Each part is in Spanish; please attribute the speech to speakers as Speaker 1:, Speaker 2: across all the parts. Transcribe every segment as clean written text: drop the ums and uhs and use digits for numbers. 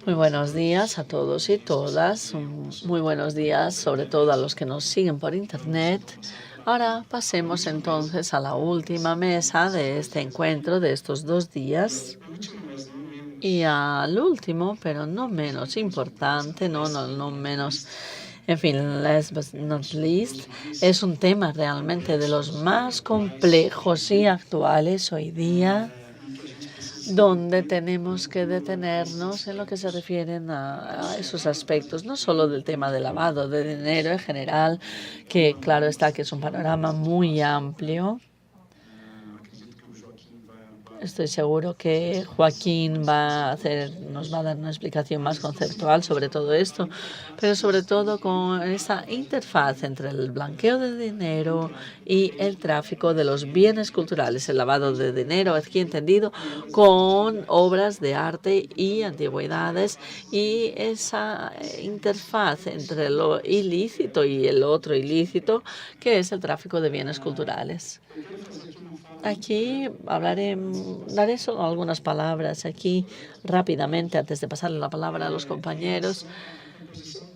Speaker 1: Muy buenos días a todos y todas. Muy buenos días, sobre todo a los que nos siguen por Internet. Ahora pasemos entonces a la última mesa de este encuentro de estos 2 días. Y al último, pero no menos importante, no menos, en fin, last but not least, es un tema realmente de los más complejos y actuales hoy día, donde tenemos que detenernos en lo que se refieren a esos aspectos, no solo del tema del lavado de dinero en general, que claro está que es un panorama muy amplio. Estoy seguro que Joaquín nos va a dar una explicación más conceptual sobre todo esto, pero sobre todo con esa interfaz entre el blanqueo de dinero y el tráfico de los bienes culturales, el lavado de dinero, aquí entendido, con obras de arte y antigüedades, y esa interfaz entre lo ilícito y el otro ilícito, que es el tráfico de bienes culturales. Aquí daré solo algunas palabras aquí rápidamente antes de pasarle la palabra a los compañeros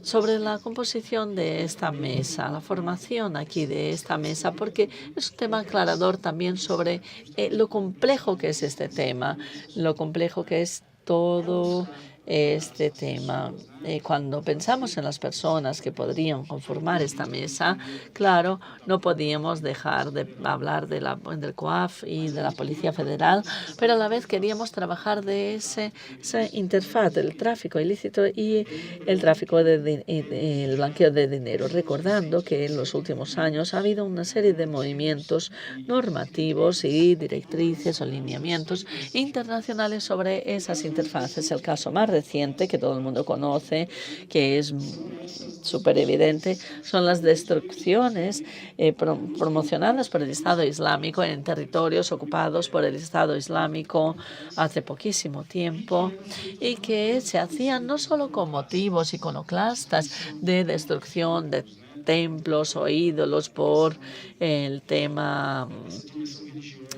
Speaker 1: sobre la composición de esta mesa, la formación aquí de esta mesa, porque es un tema aclarador también sobre lo complejo que es este tema, lo complejo que es todo este tema. Cuando pensamos en las personas que podrían conformar esta mesa, claro, no podíamos dejar de hablar del COAF y de la Policía Federal, pero a la vez queríamos trabajar de esa interfaz, del tráfico ilícito y el tráfico el blanqueo de dinero, recordando que en los últimos años ha habido una serie de movimientos normativos y directrices o lineamientos internacionales sobre esas interfaces. El caso más reciente que todo el mundo conoce, que es súper evidente, son las destrucciones promocionadas por el Estado Islámico en territorios ocupados por el Estado Islámico hace poquísimo tiempo, y que se hacían no solo con motivos iconoclastas de destrucción de templos o ídolos por el tema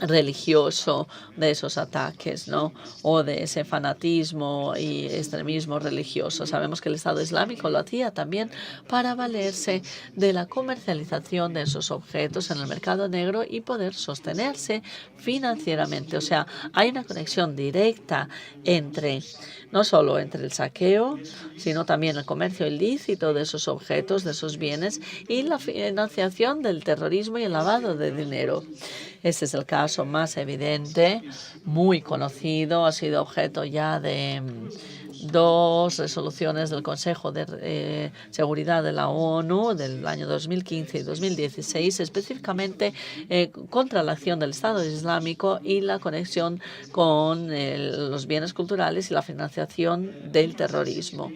Speaker 1: religioso de esos ataques, ¿no? O de ese fanatismo y extremismo religioso. Sabemos que el Estado Islámico lo hacía también para valerse de la comercialización de esos objetos en el mercado negro y poder sostenerse financieramente. O sea, hay una conexión directa no solo entre el saqueo, sino también el comercio ilícito de esos objetos, de esos bienes, y la financiación del terrorismo y el lavado de dinero. Ese es el caso más evidente, muy conocido, ha sido objeto ya de 2 resoluciones del Consejo de Seguridad de la ONU del año 2015 y 2016, específicamente contra la acción del Estado Islámico y la conexión con los bienes culturales y la financiación del terrorismo.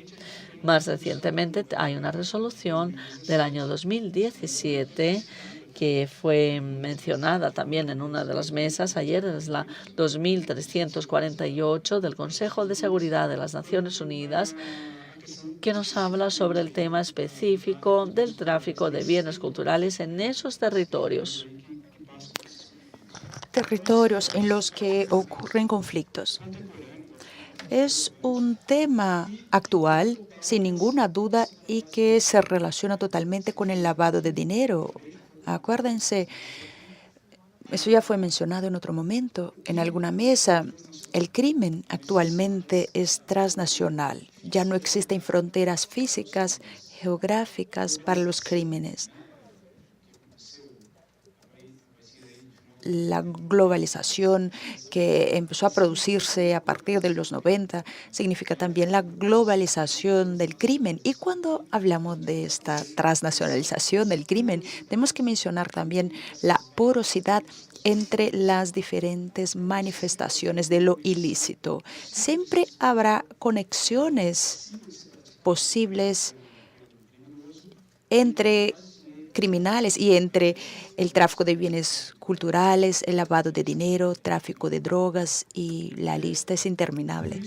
Speaker 1: Más recientemente hay una resolución del año 2017 que fue mencionada también en una de las mesas ayer, es la 2348 del Consejo de Seguridad de las Naciones Unidas, que nos habla sobre el tema específico del tráfico de bienes culturales en esos territorios.
Speaker 2: Territorios en los que ocurren conflictos. Es un tema actual, sin ninguna duda, y que se relaciona totalmente con el lavado de dinero. Acuérdense, eso ya fue mencionado en otro momento, en alguna mesa. El crimen actualmente es transnacional. Ya no existen fronteras físicas, geográficas para los crímenes. La globalización que empezó a producirse a partir de los 90 significa también la globalización del crimen. Y cuando hablamos de esta transnacionalización del crimen, tenemos que mencionar también la porosidad entre las diferentes manifestaciones de lo ilícito. Siempre habrá conexiones posibles entre criminales y entre el tráfico de bienes culturales, el lavado de dinero, tráfico de drogas, y la lista es interminable.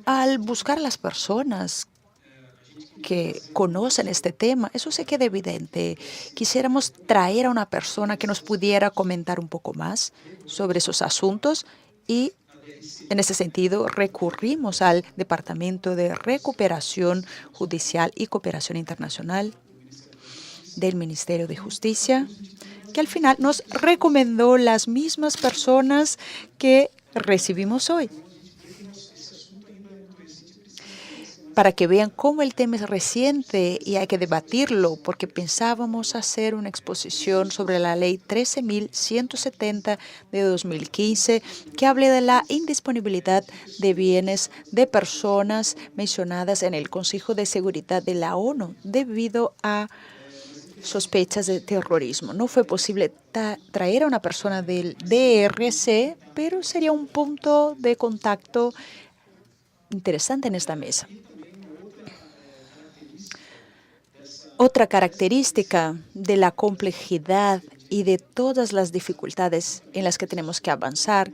Speaker 2: Al buscar a las personas que conocen este tema, eso se queda evidente. Quisiéramos traer a una persona que nos pudiera comentar un poco más sobre esos asuntos y En ese sentido, recurrimos al Departamento de Recuperación Judicial y Cooperación Internacional del Ministerio de Justicia, que al final nos recomendó las mismas personas que recibimos hoy, para que vean cómo el tema es reciente y hay que debatirlo, porque pensábamos hacer una exposición sobre la Ley 13.170 de 2015, que hable de la indisponibilidad de bienes de personas mencionadas en el Consejo de Seguridad de la ONU debido a sospechas de terrorismo. No fue posible traer a una persona del DRC, pero sería un punto de contacto interesante en esta mesa. Otra característica de la complejidad y de todas las dificultades en las que tenemos que avanzar,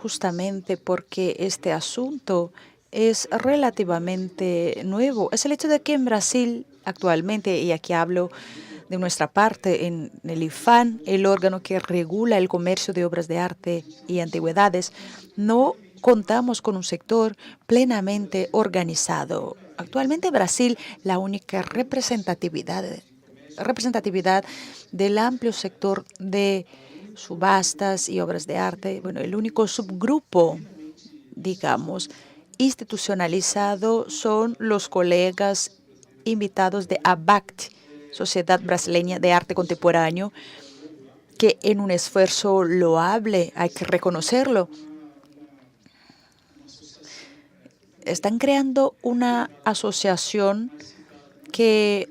Speaker 2: justamente porque este asunto es relativamente nuevo, es el hecho de que en Brasil actualmente, y aquí hablo de nuestra parte, en el IFAN, el órgano que regula el comercio de obras de arte y antigüedades, no contamos con un sector plenamente organizado. Actualmente en Brasil, la única representatividad del amplio sector de subastas y obras de arte, bueno, el único subgrupo, digamos, institucionalizado son los colegas invitados de ABACT, Sociedad Brasileña de Arte Contemporáneo, que en un esfuerzo loable, hay que reconocerlo, están creando una asociación que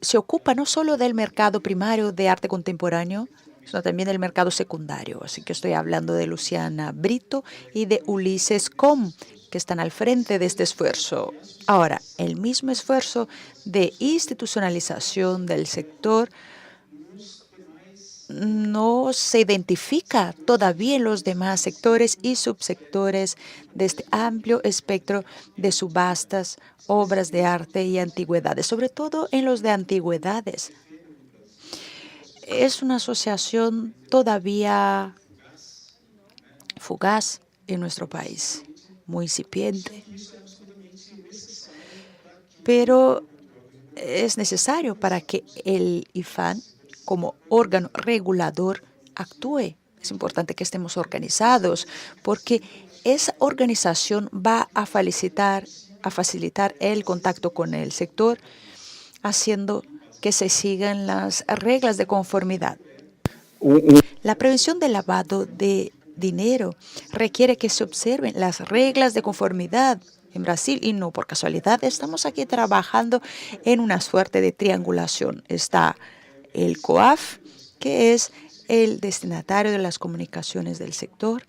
Speaker 2: se ocupa no solo del mercado primario de arte contemporáneo, sino también del mercado secundario. Así que estoy hablando de Luciana Brito y de Ulises Com, que están al frente de este esfuerzo. Ahora, el mismo esfuerzo de institucionalización del sector no se identifica todavía en los demás sectores y subsectores de este amplio espectro de subastas, obras de arte y antigüedades, sobre todo en los de antigüedades. Es una asociación todavía fugaz en nuestro país, muy incipiente, pero es necesario para que el IFAN, como órgano regulador, actúe. Es importante que estemos organizados porque esa organización va a facilitar el contacto con el sector, haciendo que se sigan las reglas de conformidad. La prevención del lavado de dinero requiere que se observen las reglas de conformidad en Brasil y no por casualidad. Estamos aquí trabajando en una suerte de triangulación. Está el COAF, que es el destinatario de las comunicaciones del sector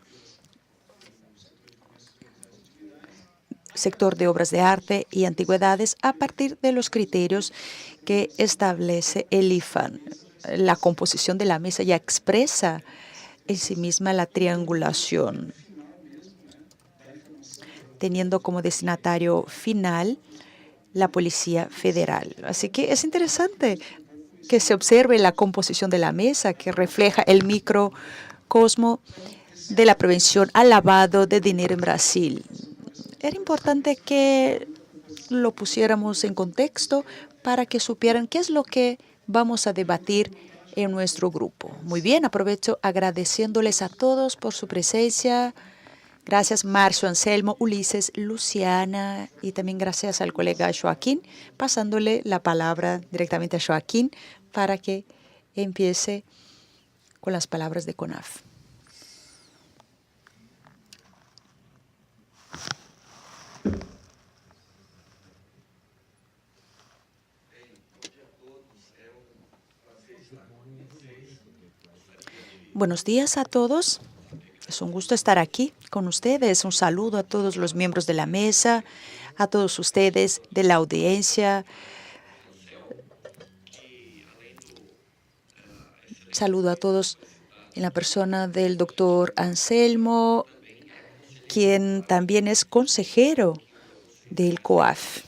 Speaker 2: de obras de arte y antigüedades a partir de los criterios que establece el IFAN. La composición de la mesa ya expresa en sí misma la triangulación, teniendo como destinatario final la Policía Federal. Así que es interesante que se observe la composición de la mesa, que refleja el microcosmo de la prevención al lavado de dinero en Brasil. Era importante que lo pusiéramos en contexto para que supieran qué es lo que vamos a debatir en nuestro grupo. Muy bien, aprovecho agradeciéndoles a todos por su presencia. Gracias, Marcio, Anselmo, Ulises, Luciana, y también gracias al colega Joaquín, pasándole la palabra directamente a Joaquín para que empiece con las palabras de CONAF. Buenos días a todos. Es un gusto estar aquí con ustedes. Un saludo a todos los miembros de la mesa, a todos ustedes de la audiencia. Saludo a todos en la persona del doctor Anselmo, quien también es consejero del COAF.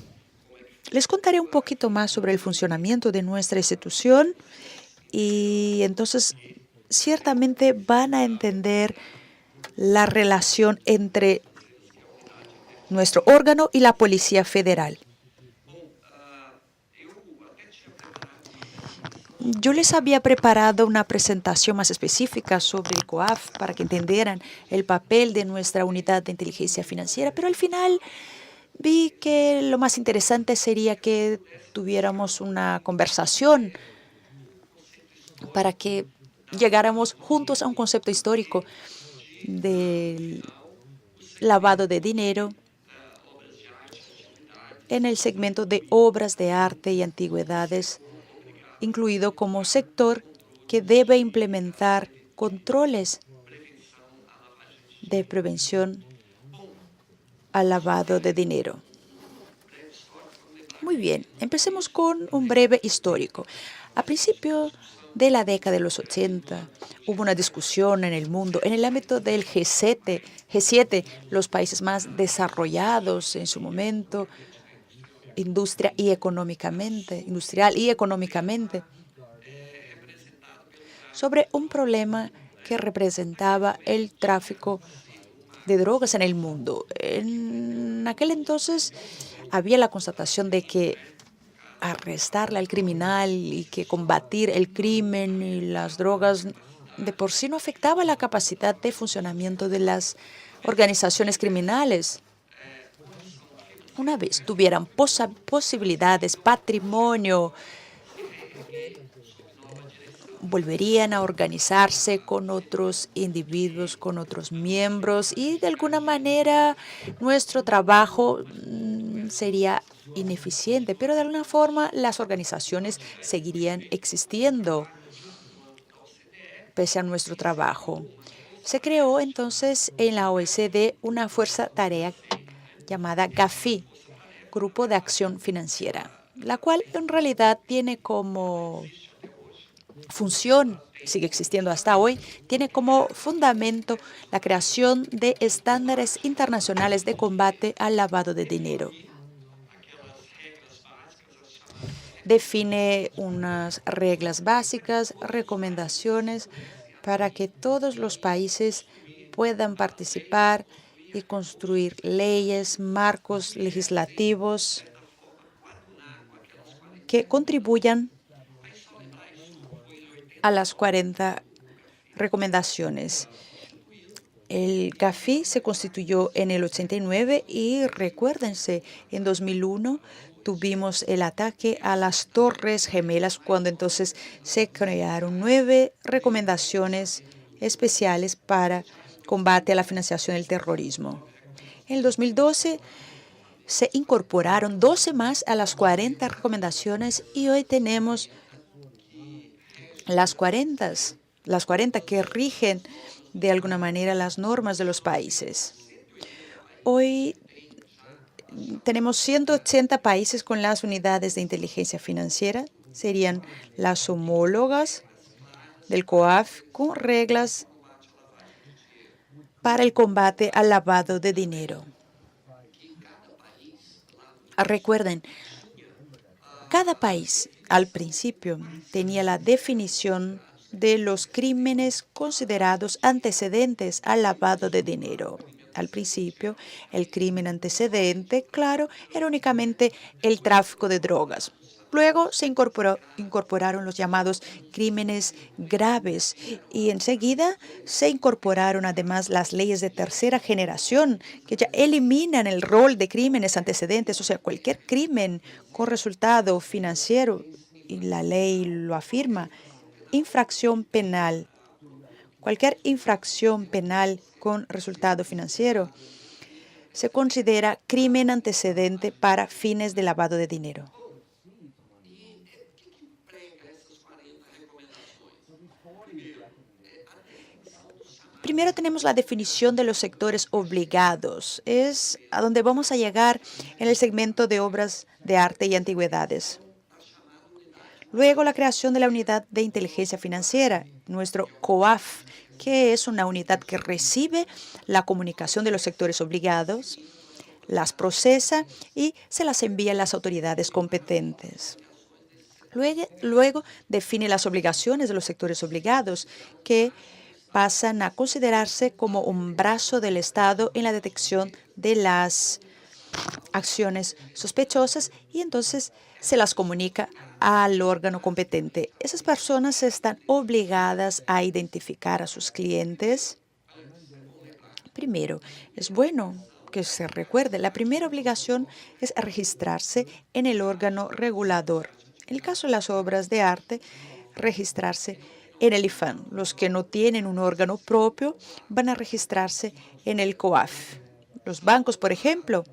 Speaker 2: Les contaré un poquito más sobre el funcionamiento de nuestra institución y entonces ciertamente van a entender la relación entre nuestro órgano y la Policía Federal. Yo les había preparado una presentación más específica sobre el COAF para que entendieran el papel de nuestra unidad de inteligencia financiera, pero al final vi que lo más interesante sería que tuviéramos una conversación para que llegáramos juntos a un concepto histórico del lavado de dinero en el segmento de obras de arte y antigüedades, incluido como sector que debe implementar controles de prevención al lavado de dinero. Muy bien, empecemos con un breve histórico. A principio de la década de los 80 hubo una discusión en el mundo en el ámbito del G7, los países más desarrollados en su momento, industrial y económicamente, sobre un problema que representaba el tráfico de drogas en el mundo. En aquel entonces había la constatación de que arrestarle al criminal y que combatir el crimen y las drogas de por sí no afectaba la capacidad de funcionamiento de las organizaciones criminales. Una vez tuvieran posibilidades, patrimonio, volverían a organizarse con otros individuos, con otros miembros y de alguna manera nuestro trabajo sería ineficiente, pero de alguna forma las organizaciones seguirían existiendo pese a nuestro trabajo. Se creó entonces en la OECD una fuerza tarea llamada GAFI, Grupo de Acción Financiera, la cual en realidad tiene como función, sigue existiendo hasta hoy, tiene como fundamento la creación de estándares internacionales de combate al lavado de dinero. Define unas reglas básicas, recomendaciones para que todos los países puedan participar y construir leyes, marcos legislativos que contribuyan a las 40 recomendaciones. El GAFI se constituyó en el 89 y recuérdense, en 2001 tuvimos el ataque a las Torres Gemelas cuando entonces se crearon 9 recomendaciones especiales para combate a la financiación del terrorismo. En el 2012 se incorporaron 12 más a las 40 recomendaciones y hoy tenemos las 40 que rigen de alguna manera las normas de los países. Hoy tenemos 180 países con las unidades de inteligencia financiera, serían las homólogas del COAF con reglas para el combate al lavado de dinero. Recuerden, cada país al principio tenía la definición de los crímenes considerados antecedentes al lavado de dinero. Al principio, el crimen antecedente, claro, era únicamente el tráfico de drogas. Luego se incorporaron los llamados crímenes graves y enseguida se incorporaron además las leyes de tercera generación que ya eliminan el rol de crímenes antecedentes, o sea, cualquier crimen con resultado financiero, y la ley lo afirma, infracción penal. Cualquier infracción penal con resultado financiero se considera crimen antecedente para fines de lavado de dinero. Primero tenemos la definición de los sectores obligados. Es a donde vamos a llegar en el segmento de obras de arte y antigüedades. Luego, la creación de la unidad de inteligencia financiera, nuestro COAF, que es una unidad que recibe la comunicación de los sectores obligados, las procesa y se las envía a las autoridades competentes. Luego define las obligaciones de los sectores obligados, que pasan a considerarse como un brazo del Estado en la detección de las acciones sospechosas y entonces se las comunica al órgano competente. Esas personas están obligadas a identificar a sus clientes. Primero, es bueno que se recuerde, la primera obligación es registrarse en el órgano regulador. En el caso de las obras de arte, registrarse en el IFAN. Los que no tienen un órgano propio van a registrarse en el COAF. Los bancos, por ejemplo,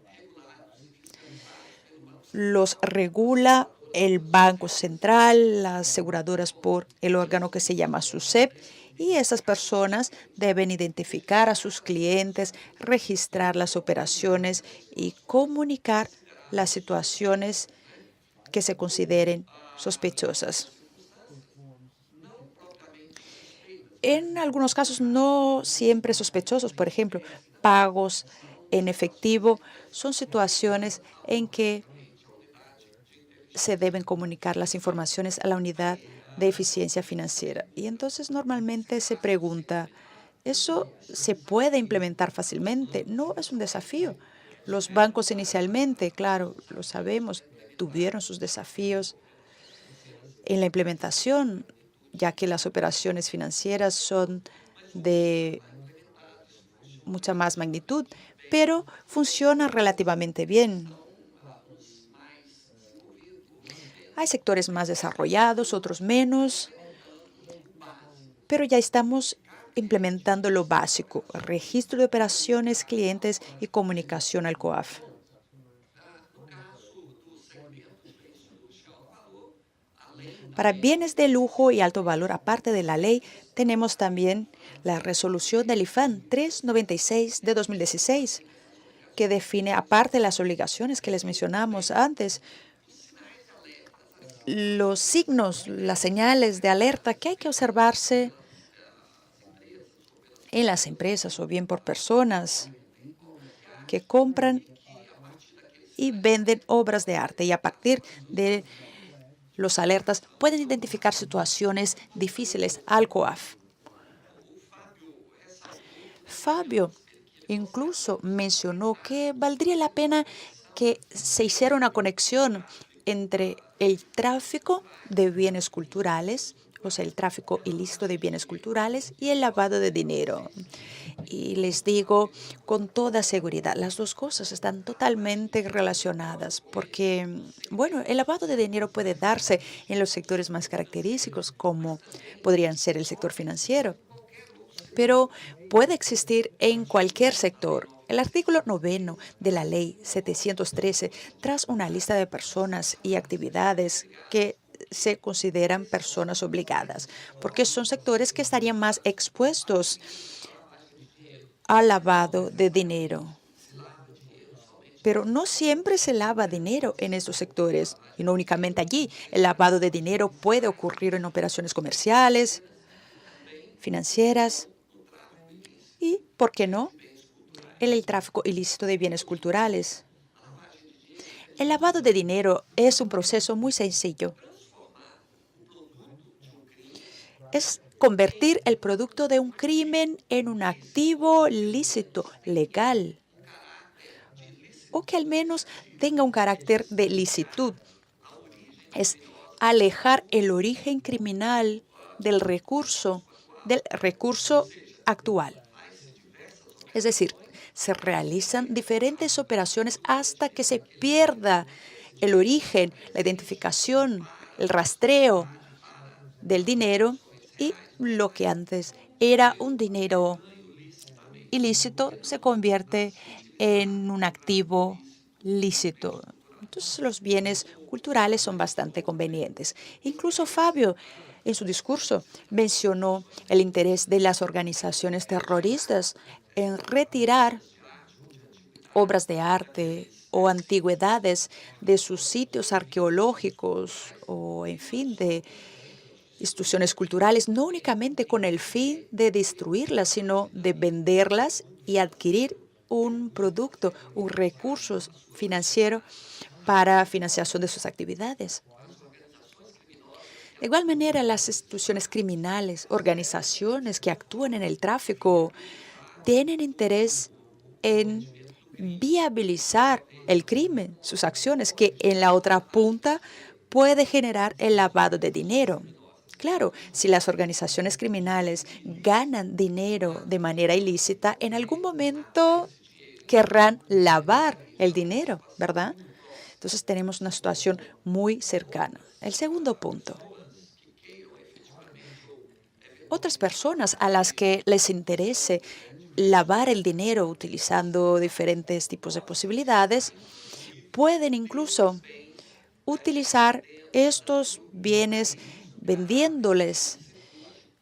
Speaker 2: los regula el Banco Central, las aseguradoras por el órgano que se llama SUSEP, y esas personas deben identificar a sus clientes, registrar las operaciones y comunicar las situaciones que se consideren sospechosas. En algunos casos no siempre sospechosos, por ejemplo, pagos en efectivo, son situaciones en que se deben comunicar las informaciones a la unidad de eficiencia financiera. Y entonces normalmente se pregunta, ¿eso se puede implementar fácilmente? No, es un desafío. Los bancos inicialmente, claro, lo sabemos, tuvieron sus desafíos en la implementación, ya que las operaciones financieras son de mucha más magnitud, pero funciona relativamente bien. Hay sectores más desarrollados, otros menos, pero ya estamos implementando lo básico, registro de operaciones, clientes y comunicación al COAF. Para bienes de lujo y alto valor, aparte de la ley, tenemos también la resolución del IFAN 396 de 2016, que define, aparte de las obligaciones que les mencionamos antes, los signos, las señales de alerta que hay que observarse en las empresas o bien por personas que compran y venden obras de arte. Y a partir de los alertas pueden identificar situaciones difíciles al COAF. Fabio incluso mencionó que valdría la pena que se hiciera una conexión entre el tráfico de bienes culturales, o sea, el tráfico ilícito de bienes culturales y el lavado de dinero. Y les digo con toda seguridad, las dos cosas están totalmente relacionadas porque, bueno, el lavado de dinero puede darse en los sectores más característicos, como podrían ser el sector financiero, pero puede existir en cualquier sector. El artículo 9 de la Ley 713 trae una lista de personas y actividades que se consideran personas obligadas, porque son sectores que estarían más expuestos al lavado de dinero. Pero no siempre se lava dinero en estos sectores, y no únicamente allí. El lavado de dinero puede ocurrir en operaciones comerciales, financieras y, ¿por qué no?, en el tráfico ilícito de bienes culturales. El lavado de dinero es un proceso muy sencillo. Es convertir el producto de un crimen en un activo lícito, legal, o que al menos tenga un carácter de licitud. Es alejar el origen criminal del recurso actual. Es decir, se realizan diferentes operaciones hasta que se pierda el origen, la identificación, el rastreo del dinero y lo que antes era un dinero ilícito se convierte en un activo lícito. Entonces, los bienes culturales son bastante convenientes. Incluso Fabio, en su discurso, mencionó el interés de las organizaciones terroristas en retirar obras de arte o antigüedades de sus sitios arqueológicos o, en fin, de instituciones culturales, no únicamente con el fin de destruirlas, sino de venderlas y adquirir un producto, un recurso financiero para financiación de sus actividades. De igual manera, las instituciones criminales, organizaciones que actúan en el tráfico, tienen interés en viabilizar el crimen, sus acciones, que en la otra punta puede generar el lavado de dinero. Claro, si las organizaciones criminales ganan dinero de manera ilícita, en algún momento querrán lavar el dinero, ¿verdad? Entonces tenemos una situación muy cercana. El segundo punto. Otras personas a las que les interese lavar el dinero utilizando diferentes tipos de posibilidades, pueden incluso utilizar estos bienes vendiéndoles,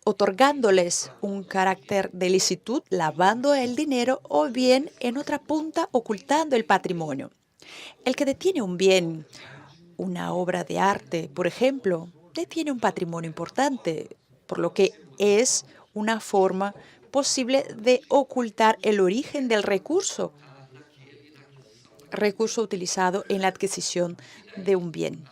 Speaker 2: otorgándoles un carácter de licitud, lavando el dinero o bien en otra punta ocultando el patrimonio. El que detiene un bien, una obra de arte, por ejemplo, detiene un patrimonio importante, por lo que es una forma posible de ocultar el origen del recurso utilizado en la adquisición de un bien.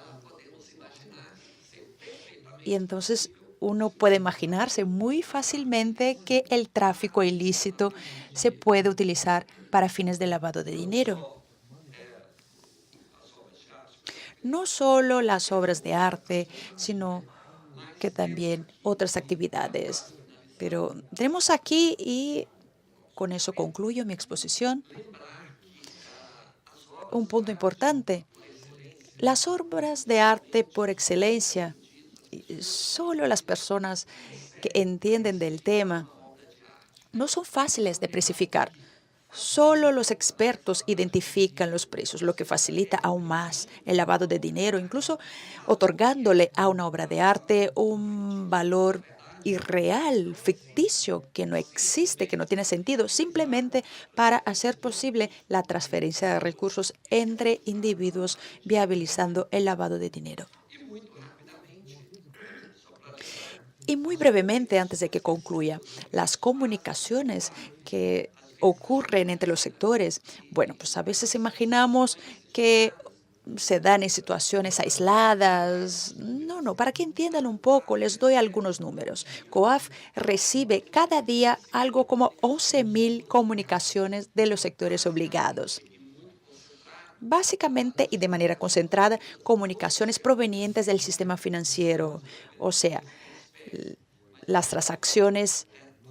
Speaker 2: Y entonces uno puede imaginarse muy fácilmente que el tráfico ilícito se puede utilizar para fines de lavado de dinero. No solo las obras de arte, sino que también otras actividades. Pero tenemos aquí, y con eso concluyo mi exposición, un punto importante. Las obras de arte por excelencia, solo las personas que entienden del tema, no son fáciles de precificar. Solo los expertos identifican los precios, lo que facilita aún más el lavado de dinero, incluso otorgándole a una obra de arte un valor irreal, ficticio, que no existe, que no tiene sentido, simplemente para hacer posible la transferencia de recursos entre individuos, viabilizando el lavado de dinero. Y muy brevemente, antes de que concluya, las comunicaciones que ocurren entre los sectores, bueno, pues a veces imaginamos que se dan en situaciones aisladas. No, para que entiendan un poco, les doy algunos números. COAF recibe cada día algo como 11.000 comunicaciones de los sectores obligados. Básicamente y de manera concentrada, comunicaciones provenientes del sistema financiero, o sea, las transacciones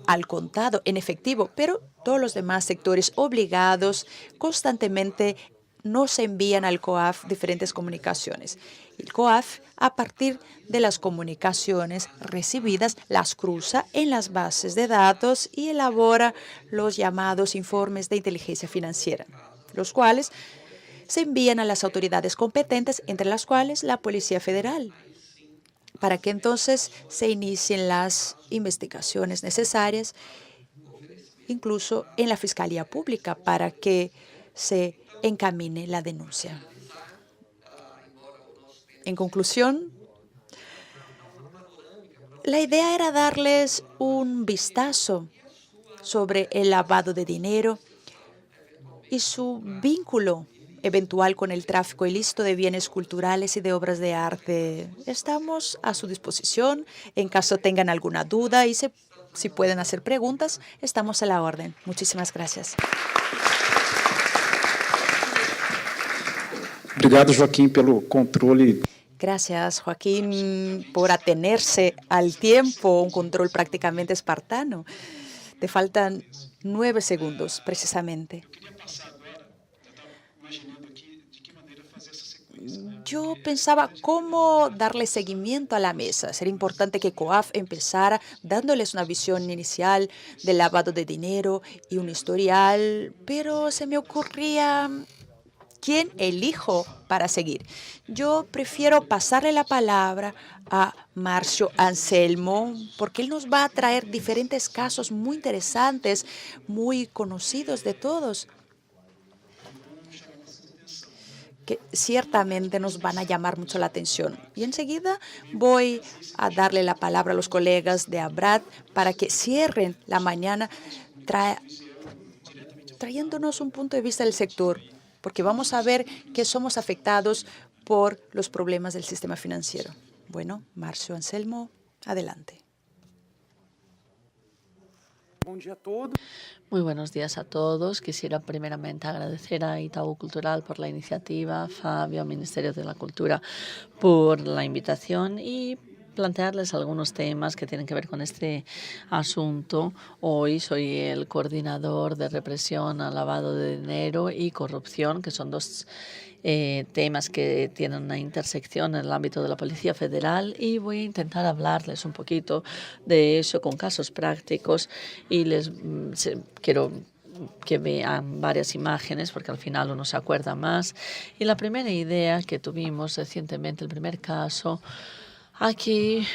Speaker 2: al contado, en efectivo, pero todos los demás sectores obligados constantemente nos envían al COAF diferentes comunicaciones. El COAF, a partir de las comunicaciones recibidas, las cruza en las bases de datos y elabora los llamados informes de inteligencia financiera, los cuales se envían a las autoridades competentes, entre las cuales la Policía Federal, para que entonces se inicien las investigaciones necesarias, incluso en la Fiscalía Pública, para que se encamine la denuncia. En conclusión, la idea era darles un vistazo sobre el lavado de dinero y su vínculo eventual con el tráfico ilícito de bienes culturales y de obras de arte. Estamos a su disposición en caso tengan alguna duda y si pueden hacer preguntas, estamos a la orden. Muchísimas gracias.
Speaker 3: Obrigado, Joaquim, pelo controle.
Speaker 2: Gracias, Joaquín, por atenerse al tiempo, un control prácticamente espartano. Te faltan 9 segundos, precisamente. Yo pensaba cómo darle seguimiento a la mesa. Sería importante que COAF empezara dándoles una visión inicial del lavado de dinero y un historial, pero se me ocurría quién elijo para seguir. Yo prefiero pasarle la palabra a Marcio Anselmo, porque él nos va a traer diferentes casos muy interesantes, muy conocidos de todos, que ciertamente nos van a llamar mucho la atención. Y enseguida voy a darle la palabra a los colegas de ABRAD para que cierren la mañana trayéndonos un punto de vista del sector, porque vamos a ver que somos afectados por los problemas del sistema financiero. Bueno, Marcio Anselmo, adelante.
Speaker 1: Muy buenos días a todos. Quisiera primeramente agradecer a Itaú Cultural por la iniciativa, Fabio, Ministerio de la Cultura, por la invitación y plantearles algunos temas que tienen que ver con este asunto. Hoy soy el coordinador de represión al lavado de dinero y corrupción, que son dos temas que tienen una intersección en el ámbito de la Policía Federal, y voy a intentar hablarles un poquito de eso con casos prácticos y quiero que vean varias imágenes porque al final uno se acuerda más. Y la primera idea que tuvimos recientemente, el primer caso, aquí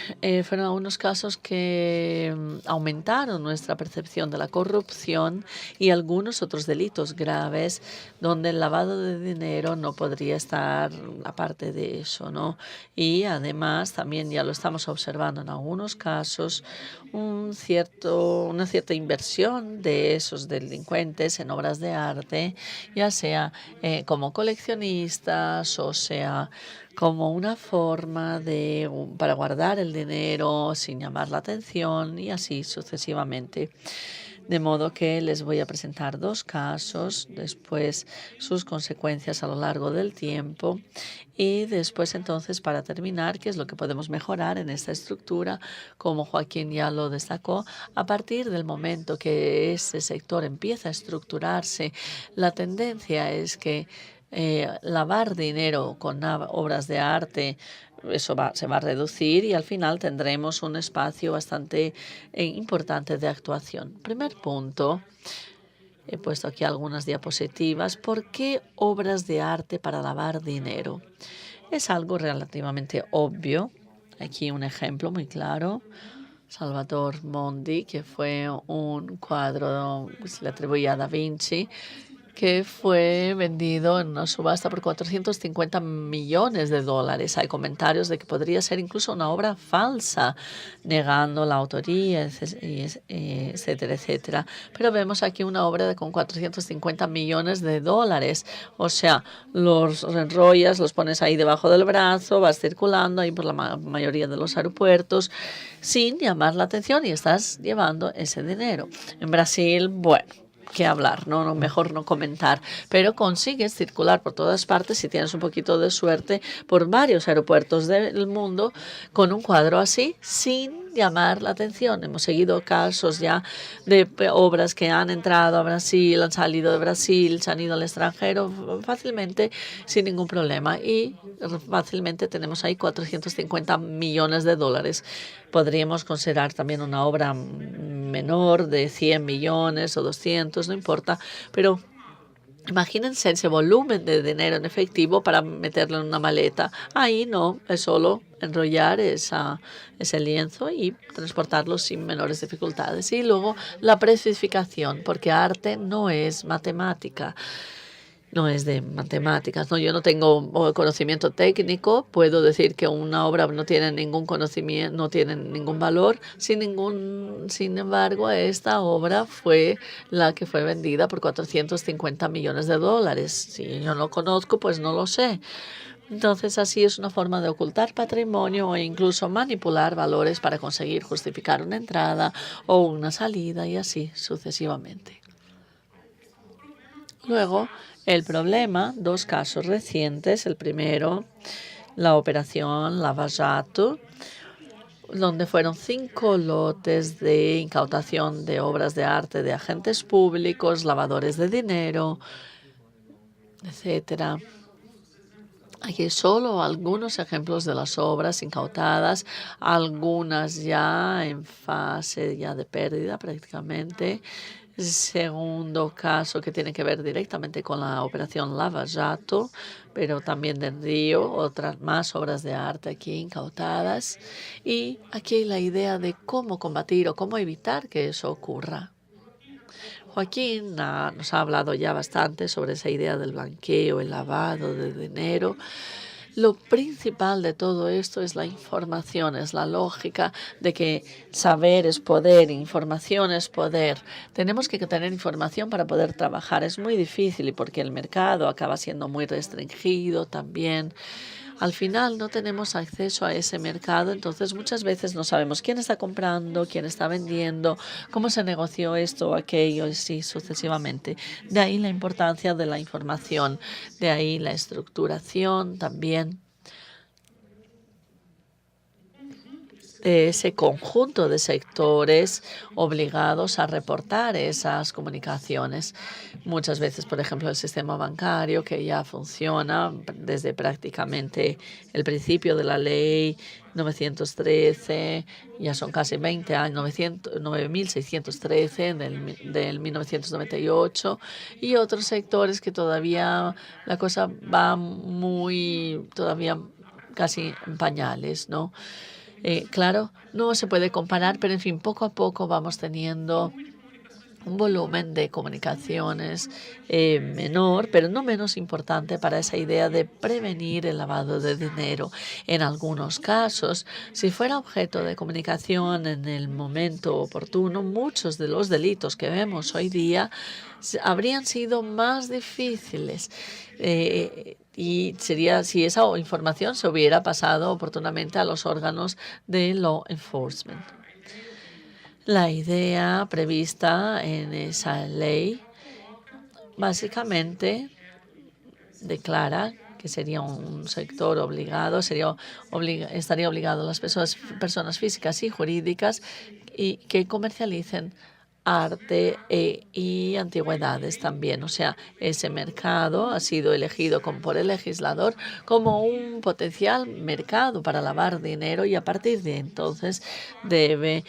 Speaker 1: fueron algunos casos que aumentaron nuestra percepción de la corrupción y algunos otros delitos graves donde el lavado de dinero no podría estar aparte de eso, ¿no? Y además también ya lo estamos observando en algunos casos, una cierta inversión de esos delincuentes en obras de arte, ya sea como coleccionistas o sea como una forma para guardar el dinero sin llamar la atención y así sucesivamente. De modo que les voy a presentar dos casos, después sus consecuencias a lo largo del tiempo y después entonces, para terminar, qué es lo que podemos mejorar en esta estructura, como Joaquín ya lo destacó. A partir del momento que ese sector empieza a estructurarse, la tendencia es que lavar dinero con obras de arte, eso se va a reducir y al final tendremos un espacio bastante importante de actuación. Primer punto, he puesto aquí algunas diapositivas. ¿Por qué obras de arte para lavar dinero? Es algo relativamente obvio. Aquí un ejemplo muy claro. Salvador Mondi, que fue un cuadro que se le atribuía a Da Vinci, que fue vendido en una subasta por 450 millones de dólares. Hay comentarios de que podría ser incluso una obra falsa, negando la autoría, etcétera, etcétera. Pero vemos aquí una obra con 450 millones de dólares. O sea, los enrollas, los pones ahí debajo del brazo, vas circulando ahí por la mayoría de los aeropuertos sin llamar la atención y estás llevando ese dinero. En Brasil, bueno, que hablar, ¿no? Mejor no comentar, pero consigues circular por todas partes si tienes un poquito de suerte por varios aeropuertos del mundo con un cuadro así sin llamar la atención. Hemos seguido casos ya de obras que han entrado a Brasil, han salido de Brasil, se han ido al extranjero fácilmente sin ningún problema y fácilmente tenemos ahí 450 millones de dólares. Podríamos considerar también una obra menor de 100 millones o 200, no importa, pero imagínense ese volumen de dinero en efectivo para meterlo en una maleta. Ahí no, es solo enrollar ese lienzo y transportarlo sin menores dificultades. Y luego la precificación, porque arte no es matemática. No es de matemáticas, ¿no? Yo no tengo conocimiento técnico, puedo decir que una obra no tiene ningún conocimiento, no tiene ningún valor. Sin embargo, esta obra fue la que fue vendida por 450 millones de dólares. Si yo no conozco, pues no lo sé. Entonces, así es una forma de ocultar patrimonio o incluso manipular valores para conseguir justificar una entrada o una salida y así sucesivamente. Luego, el problema, dos casos recientes. El primero, la operación Lava Jato, donde fueron 5 lotes de incautación de obras de arte de agentes públicos, lavadores de dinero, etcétera. Aquí solo algunos ejemplos de las obras incautadas, algunas ya en fase ya de pérdida prácticamente. Segundo caso que tiene que ver directamente con la operación Lava Jato, pero también del Río, otras más obras de arte aquí incautadas. Y aquí hay la idea de cómo combatir o cómo evitar que eso ocurra. Joaquín nos ha hablado ya bastante sobre esa idea del blanqueo, el lavado de dinero. Lo principal de todo esto es la información, es la lógica de que saber es poder, información es poder. Tenemos que tener información para poder trabajar. Es muy difícil y porque el mercado acaba siendo muy restringido también. al final no tenemos acceso a ese mercado, entonces muchas veces no sabemos quién está comprando, quién está vendiendo, cómo se negoció esto o aquello, y así sucesivamente. De ahí la importancia de la información, de ahí la estructuración también de ese conjunto de sectores obligados a reportar esas comunicaciones. Muchas veces, por ejemplo, el sistema bancario, que ya funciona desde prácticamente el principio de la ley 913, ya son casi 20 años, 9.613 del 1998, y otros sectores que todavía la cosa va todavía casi en pañales, ¿no? Claro, no se puede comparar, pero en fin, poco a poco vamos teniendo un volumen de comunicaciones menor, pero no menos importante para esa idea de prevenir el lavado de dinero. En algunos casos, si fuera objeto de comunicación en el momento oportuno, muchos de los delitos que vemos hoy día habrían sido más difíciles. Y sería si esa información se hubiera pasado oportunamente a los órganos de law enforcement. La idea prevista en esa ley básicamente declara que sería un sector obligado, estaría obligado a las personas físicas y jurídicas y que comercialicen arte y antigüedades también. O sea, ese mercado ha sido elegido por el legislador como un potencial mercado para lavar dinero, y a partir de entonces debe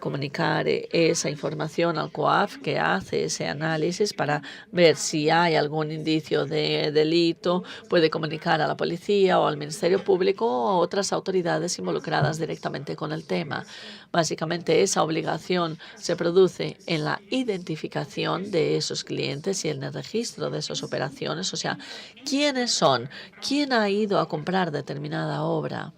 Speaker 1: comunicar esa información al COAF, que hace ese análisis para ver si hay algún indicio de delito. Puede comunicar a la policía o al Ministerio Público o a otras autoridades involucradas directamente con el tema. Básicamente, esa obligación se produce en la identificación de esos clientes y en el registro de esas operaciones. O sea, ¿quiénes son? ¿Quién ha ido a comprar determinada obra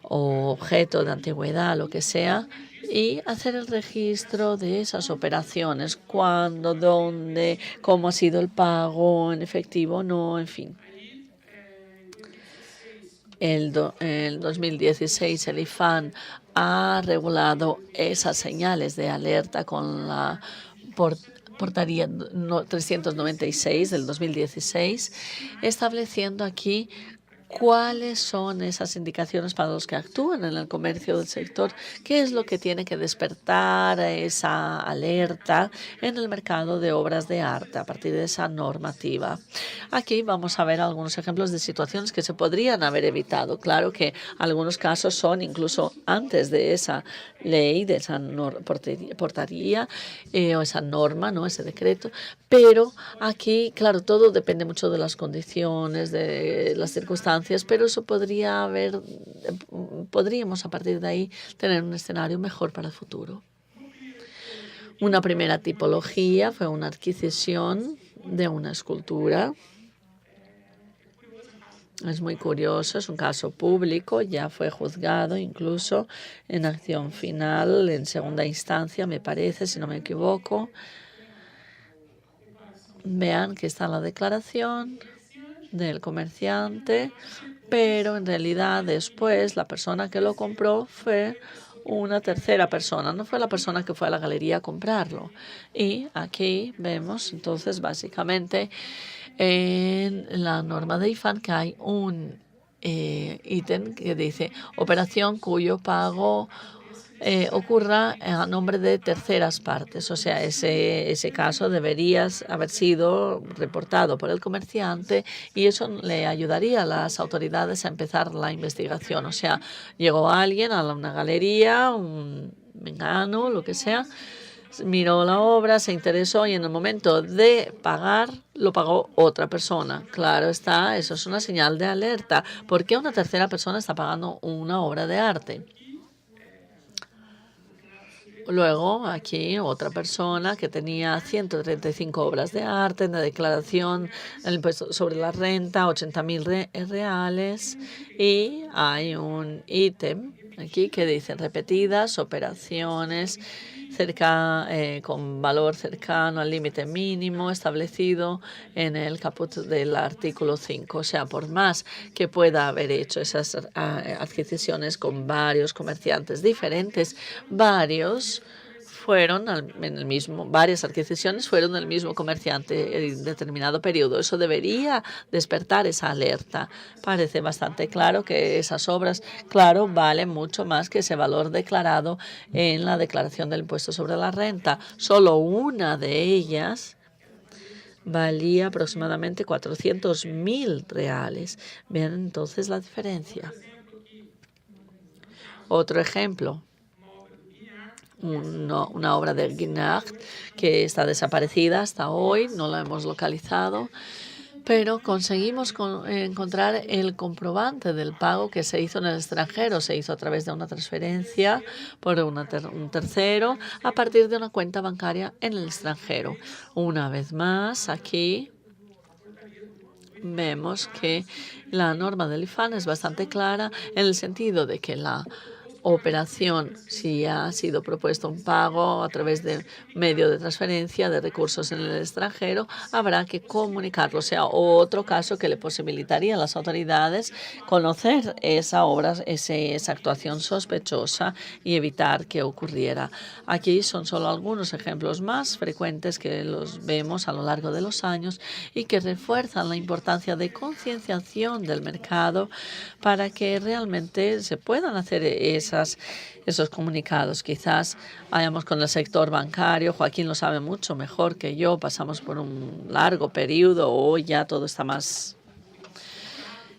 Speaker 1: o objeto de antigüedad, lo que sea? Y hacer el registro de esas operaciones, cuándo, dónde, cómo ha sido el pago, en efectivo o no, en fin. El 2016 el IFAN ha regulado esas señales de alerta con la portaría 396 del 2016, estableciendo aquí cuáles son esas indicaciones para los que actúan en el comercio del sector, qué es lo que tiene que despertar esa alerta en el mercado de obras de arte a partir de esa normativa. Aquí vamos a ver algunos ejemplos de situaciones que se podrían haber evitado. Claro que algunos casos son incluso antes de esa ley, de esa portaría o esa norma, ¿no? Ese decreto, pero aquí, claro, todo depende mucho de las condiciones, de las circunstancias, pero eso podríamos a partir de ahí tener un escenario mejor para el futuro. Una primera tipología fue una adquisición de una escultura. Es muy curioso, es un caso público, ya fue juzgado incluso en acción final, en segunda instancia, me parece, si no me equivoco. Vean que está la declaración del comerciante, pero en realidad después la persona que lo compró fue una tercera persona, no fue la persona que fue a la galería a comprarlo. Y aquí vemos entonces básicamente en la norma de IFAN que hay un ítem que dice operación cuyo pago ocurra a nombre de terceras partes. O sea, ese caso debería haber sido reportado por el comerciante y eso le ayudaría a las autoridades a empezar la investigación. O sea, llegó alguien a una galería, un mengano, lo que sea, miró la obra, se interesó y en el momento de pagar lo pagó otra persona. Claro está, eso es una señal de alerta. ¿Por qué una tercera persona está pagando una obra de arte? Luego, aquí, otra persona que tenía 135 obras de arte en la declaración sobre la renta, 80.000 reales. Y hay un ítem aquí que dice repetidas operaciones con valor cercano al límite mínimo establecido en el caput del artículo 5. O sea, por más que pueda haber hecho esas adquisiciones con varios comerciantes diferentes, varias adquisiciones fueron del mismo comerciante en determinado periodo. Eso debería despertar esa alerta. Parece bastante claro que esas obras, claro, valen mucho más que ese valor declarado en la declaración del impuesto sobre la renta. Solo una de ellas valía aproximadamente 400.000 reales. Vean entonces la diferencia. Otro ejemplo. Una obra de Guignard que está desaparecida hasta hoy, no la hemos localizado, pero conseguimos encontrar el comprobante del pago que se hizo en el extranjero. Se hizo a través de una transferencia por un tercero a partir de una cuenta bancaria en el extranjero. Una vez más, aquí vemos que la norma del IFAN es bastante clara en el sentido de que la operación, si ha sido propuesto un pago a través de medio de transferencia de recursos en el extranjero, habrá que comunicarlo. O sea, otro caso que le posibilitaría a las autoridades conocer esa actuación sospechosa y evitar que ocurriera. Aquí son solo algunos ejemplos más frecuentes que los vemos a lo largo de los años y que refuerzan la importancia de concienciación del mercado para que realmente se puedan hacer esos comunicados. Quizás hayamos con el sector bancario, Joaquín lo sabe mucho mejor que yo, pasamos por un largo periodo, hoy ya todo está más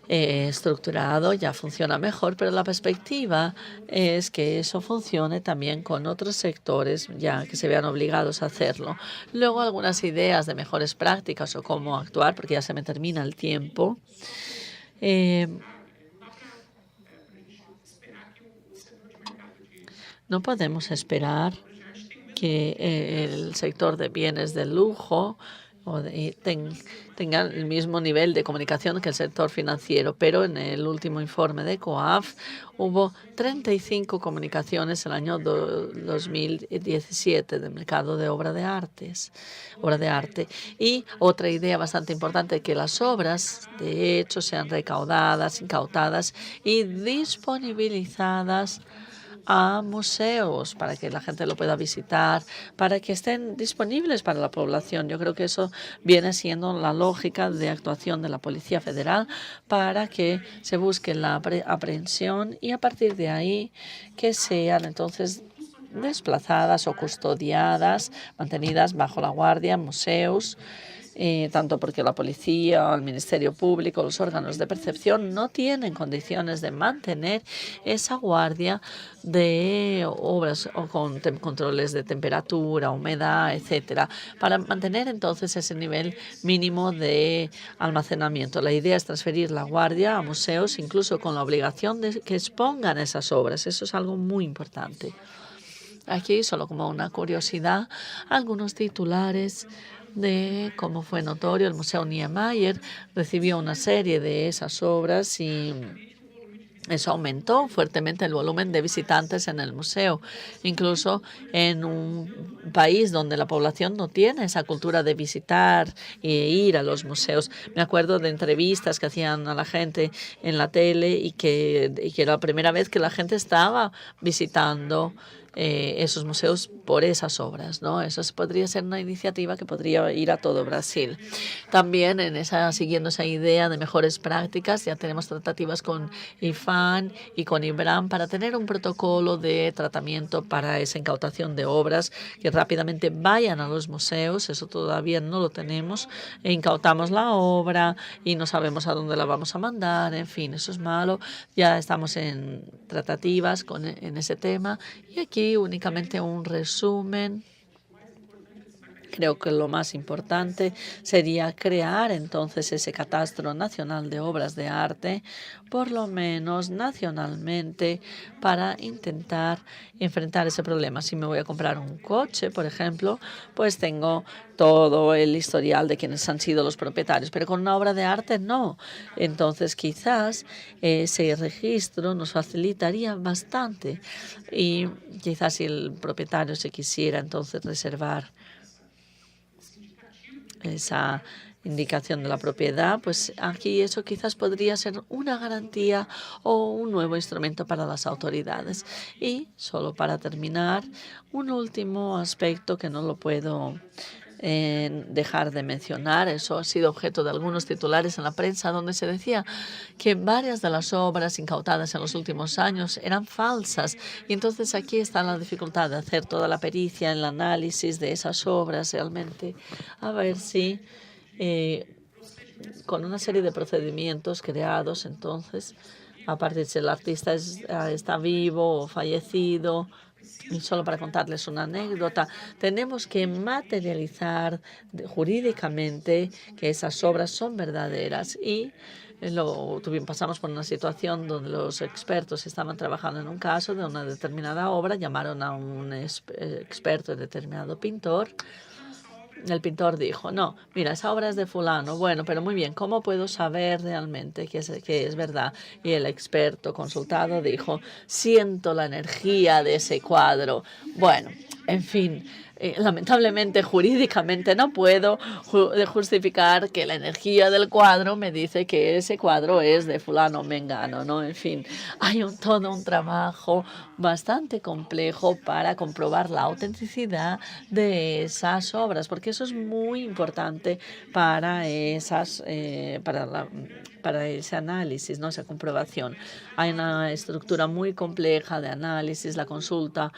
Speaker 1: estructurado, ya funciona mejor, pero la perspectiva es que eso funcione también con otros sectores ya que se vean obligados a hacerlo. Luego algunas ideas de mejores prácticas o cómo actuar, porque ya se me termina el tiempo. No podemos esperar que el sector de bienes de lujo tenga el mismo nivel de comunicación que el sector financiero, pero en el último informe de COAF hubo 35 comunicaciones el año 2017 del mercado de obra de arte. Y otra idea bastante importante, que las obras de hecho sean recaudadas, incautadas y disponibilizadas a museos para que la gente lo pueda visitar, para que estén disponibles para la población. Yo creo que eso viene siendo la lógica de actuación de la Policía Federal para que se busque la aprehensión y a partir de ahí que sean entonces desplazadas o custodiadas, mantenidas bajo la guardia en museos, tanto porque la policía, el Ministerio Público, los órganos de percepción no tienen condiciones de mantener esa guardia de obras o con controles de temperatura, humedad, etcétera, para mantener entonces ese nivel mínimo de almacenamiento. La idea es transferir la guardia a museos, incluso con la obligación de que expongan esas obras. Eso es algo muy importante. Aquí, solo como una curiosidad, algunos titulares de cómo fue notorio. El Museo Niemeyer recibió una serie de esas obras y eso aumentó fuertemente el volumen de visitantes en el museo, incluso en un país donde la población no tiene esa cultura de visitar e ir a los museos. Me acuerdo de entrevistas que hacían a la gente en la tele y que era la primera vez que la gente estaba visitando esos museos por esas obras, ¿no? Eso podría ser una iniciativa que podría ir a todo Brasil. También siguiendo esa idea de mejores prácticas, ya tenemos tratativas con IFAN y con IBRAM para tener un protocolo de tratamiento para esa incautación de obras que rápidamente vayan a los museos. Eso todavía no lo tenemos. Incautamos la obra y no sabemos a dónde la vamos a mandar. En fin, eso es malo. Ya estamos en tratativas en ese tema. Y aquí únicamente un resumen Creo que lo más importante sería crear entonces ese catastro nacional de obras de arte, por lo menos nacionalmente, para intentar enfrentar ese problema. Si me voy a comprar un coche, por ejemplo, pues tengo todo el historial de quienes han sido los propietarios, pero con una obra de arte no. Entonces quizás ese registro nos facilitaría bastante y quizás si el propietario se quisiera entonces reservar esa indicación de la propiedad, pues aquí eso quizás podría ser una garantía o un nuevo instrumento para las autoridades. Y solo para terminar, un último aspecto que no lo puedo dejar de mencionar. Eso ha sido objeto de algunos titulares en la prensa donde se decía que varias de las obras incautadas en los últimos años eran falsas. Y entonces aquí está la dificultad de hacer toda la pericia, el análisis de esas obras realmente, a ver si con una serie de procedimientos creados entonces, aparte de si el artista está vivo o fallecido. Y solo para contarles una anécdota, tenemos que materializar jurídicamente que esas obras son verdaderas y pasamos por una situación donde los expertos estaban trabajando en un caso de una determinada obra, llamaron a un experto, determinado pintor. El pintor dijo, no, mira, esa obra es de fulano. Bueno, pero muy bien, ¿cómo puedo saber realmente que es verdad? Y el experto consultado dijo, siento la energía de ese cuadro. Bueno, en fin, lamentablemente jurídicamente no puedo justificar que la energía del cuadro me dice que ese cuadro es de fulano mengano, ¿no? En fin, hay todo un trabajo bastante complejo para comprobar la autenticidad de esas obras, porque eso es muy importante para para ese análisis, ¿no? Esa comprobación. Hay una estructura muy compleja de análisis, la consulta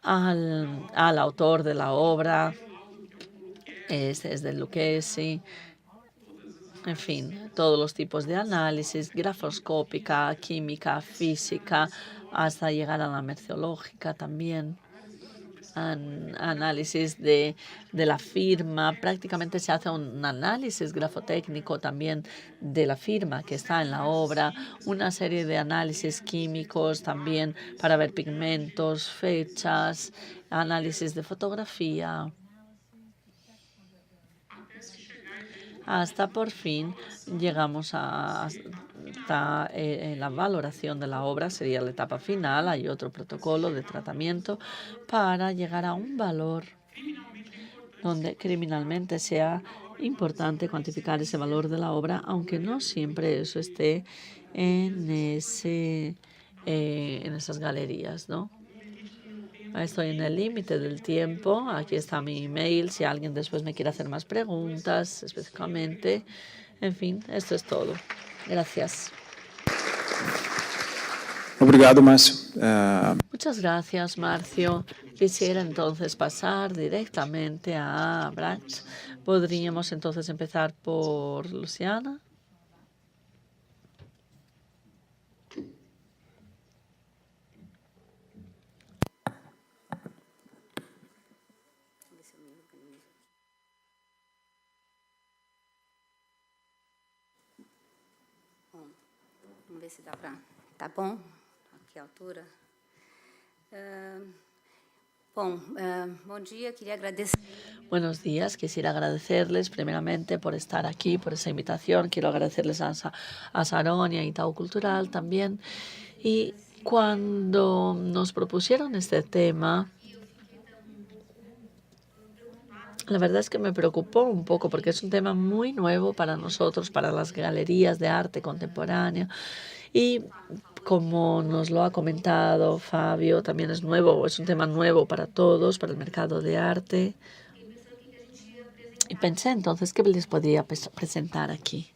Speaker 1: al autor de la obra, es de Lucchesi, en fin, todos los tipos de análisis, grafoscópica, química, física, hasta llegar a la merceológica también. Análisis de la firma, prácticamente se hace un análisis grafotécnico también de la firma que está en la obra, una serie de análisis químicos también para ver pigmentos, fechas, análisis de fotografía, hasta por fin llegamos hasta la valoración de la obra, sería la etapa final. Hay otro protocolo de tratamiento para llegar a un valor donde criminalmente sea importante cuantificar ese valor de la obra, aunque no siempre eso esté en esas galerías, ¿no? Estoy en el límite del tiempo. Aquí está mi email. Si alguien después me quiere hacer más preguntas específicamente. En fin, esto es todo. Gracias.
Speaker 3: Obrigado, Márcio.
Speaker 1: Muchas gracias, Marcio. Quisiera entonces pasar directamente a Brandt. Podríamos entonces empezar por Luciana.
Speaker 4: Vamos ver se dá para... Tá bom? Aqui a altura. Bom dia, quería agradecer.
Speaker 1: Buenos días, quisiera agradecerles primeramente por estar aquí, por esa invitación. Quiero agradecerles a Sarón y a Itaú Cultural también. Y cuando nos propusieron este tema, la verdad es que me preocupó un poco porque es un tema muy nuevo para nosotros, para las galerías de arte contemporáneo. Y como nos lo ha comentado Fabio, también es nuevo, es un tema nuevo para todos, para el mercado de arte. Y pensé entonces que les podría presentar aquí.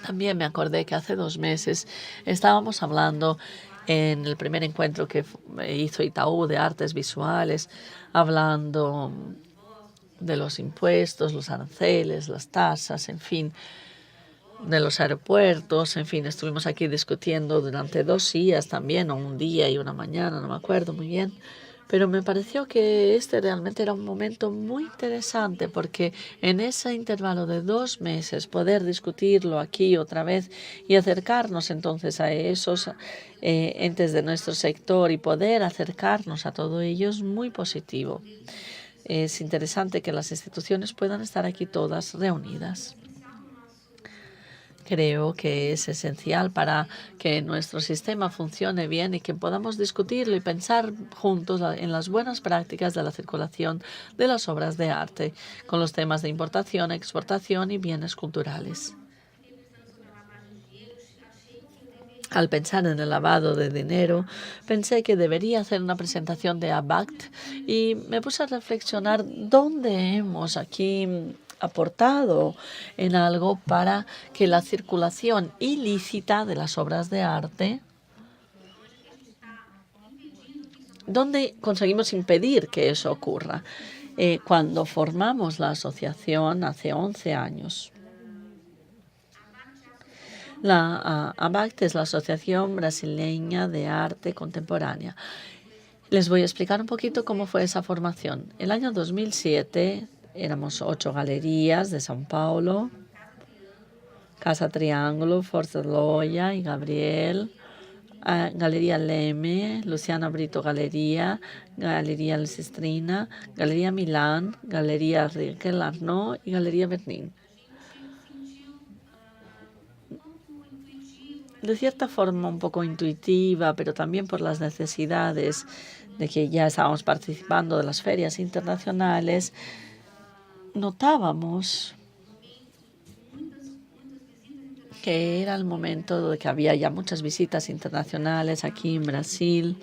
Speaker 1: También me acordé que hace 2 meses estábamos hablando en el primer encuentro que hizo Itaú de artes visuales, hablando de los impuestos, los aranceles, las tasas, en fin. de los aeropuertos. En fin, estuvimos aquí discutiendo durante 2 días también, o un día y una mañana, no me acuerdo muy bien. Pero me pareció que este realmente era un momento muy interesante porque en ese intervalo de 2 meses poder discutirlo aquí otra vez y acercarnos entonces a esos entes de nuestro sector y poder acercarnos a todo ello es muy positivo. Es interesante que las instituciones puedan estar aquí todas reunidas. Creo que es esencial para que nuestro sistema funcione bien y que podamos discutirlo y pensar juntos en las buenas prácticas de la circulación de las obras de arte, con los temas de importación, exportación y bienes culturales. Al pensar en el lavado de dinero, pensé que debería hacer una presentación de ABACT y me puse a reflexionar dónde hemos aquí aportado en algo para que la circulación ilícita de las obras de arte, ¿dónde conseguimos impedir que eso ocurra? Cuando formamos la asociación hace 11 años. La ABACT es la Asociación Brasileña de Arte Contemporánea. Les voy a explicar un poquito cómo fue esa formación. El año 2007 éramos 8 galerías de São Paulo, Casa Triángulo, Forza Loya y Gabriel, Galería Leme, Luciana Brito Galería, Galería El Sistrina, Galería Milán, Galería Riquel Arnaud y Galería Bernin. De cierta forma un poco intuitiva, pero también por las necesidades de que ya estábamos participando de las ferias internacionales, notábamos que era el momento de que había ya muchas visitas internacionales aquí en Brasil.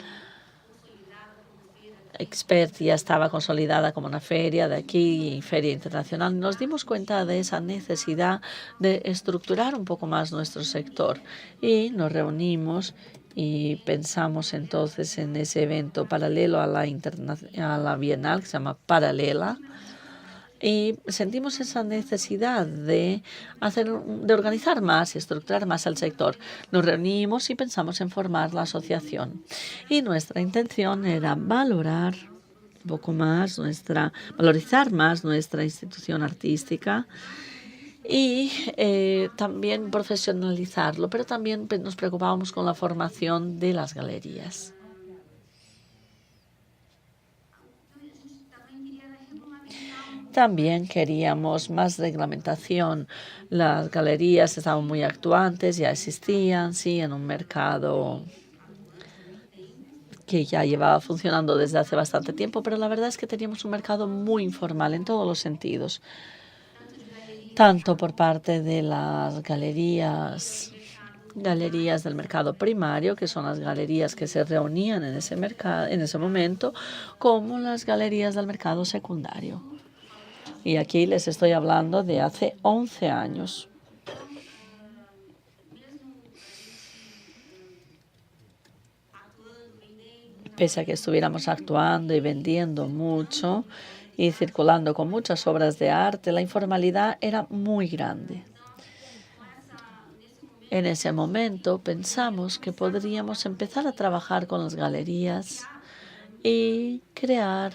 Speaker 1: Expert ya estaba consolidada como una feria de aquí, feria internacional. Nos dimos cuenta de esa necesidad de estructurar un poco más nuestro sector y nos reunimos y pensamos entonces en ese evento paralelo a la Bienal que se llama Paralela. Y sentimos esa necesidad de organizar más y estructurar más el sector. Nos reunimos y pensamos en formar la asociación. Y nuestra intención era valorizar más nuestra institución artística y también profesionalizarlo, pero también nos preocupábamos con la formación de las galerías. También queríamos más reglamentación. Las galerías estaban muy actuantes, ya existían, sí, en un mercado que ya llevaba funcionando desde hace bastante tiempo, pero la verdad es que teníamos un mercado muy informal en todos los sentidos, tanto por parte de las galerías del mercado primario, que son las galerías que se reunían en ese momento, como las galerías del mercado secundario. Y aquí les estoy hablando de hace 11 años. Pese a que estuviéramos actuando y vendiendo mucho y circulando con muchas obras de arte, la informalidad era muy grande. En ese momento pensamos que podríamos empezar a trabajar con las galerías y crear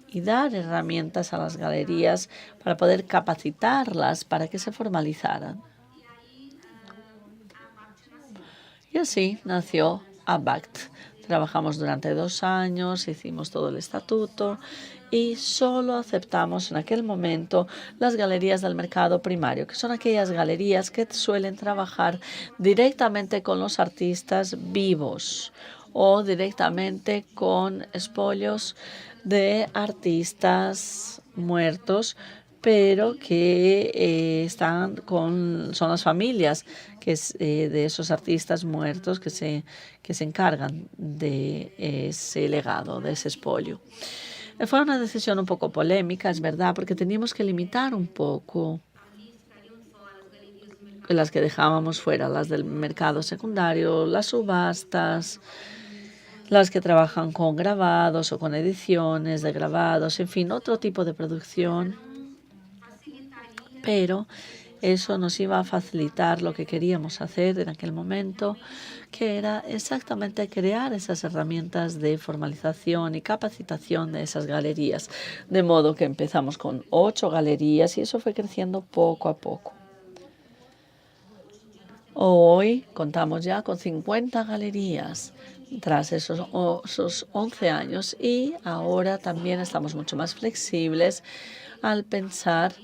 Speaker 1: y dar herramientas a las galerías para poder capacitarlas para que se formalizaran. Y así nació ABACT. Trabajamos durante 2 años, hicimos todo el estatuto y solo aceptamos en aquel momento las galerías del mercado primario, que son aquellas galerías que suelen trabajar directamente con los artistas vivos o directamente con espolios de artistas muertos, pero que son las familias de esos artistas muertos que se encargan de ese legado, de ese espolio. Fue una decisión un poco polémica, es verdad, porque teníamos que limitar un poco las que dejábamos fuera, las del mercado secundario, las subastas, las que trabajan con grabados o con ediciones de grabados, en fin, otro tipo de producción. Pero Eso nos iba a facilitar lo que queríamos hacer en aquel momento, que era exactamente crear esas herramientas de formalización y capacitación de esas galerías. De modo que empezamos con 8 galerías y eso fue creciendo poco a poco. Hoy contamos ya con 50 galerías tras esos 11 años y ahora también estamos mucho más flexibles al pensar,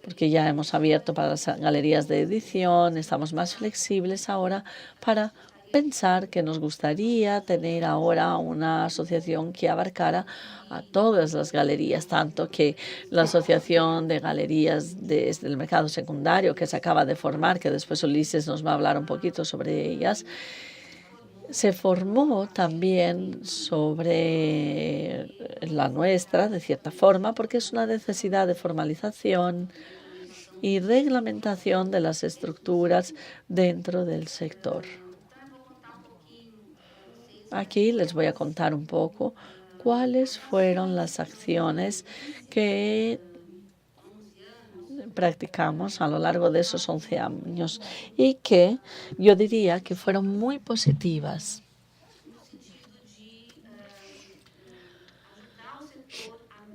Speaker 1: porque ya hemos abierto para las galerías de edición, estamos más flexibles ahora para pensar que nos gustaría tener ahora una asociación que abarcara a todas las galerías, tanto que la Asociación de Galerías del Mercado Secundario, que se acaba de formar, que después Ulises nos va a hablar un poquito sobre ellas, se formó también sobre la nuestra, de cierta forma, porque es una necesidad de formalización y reglamentación de las estructuras dentro del sector. Aquí les voy a contar un poco cuáles fueron las acciones que practicamos a lo largo de esos 11 años y que yo diría que fueron muy positivas.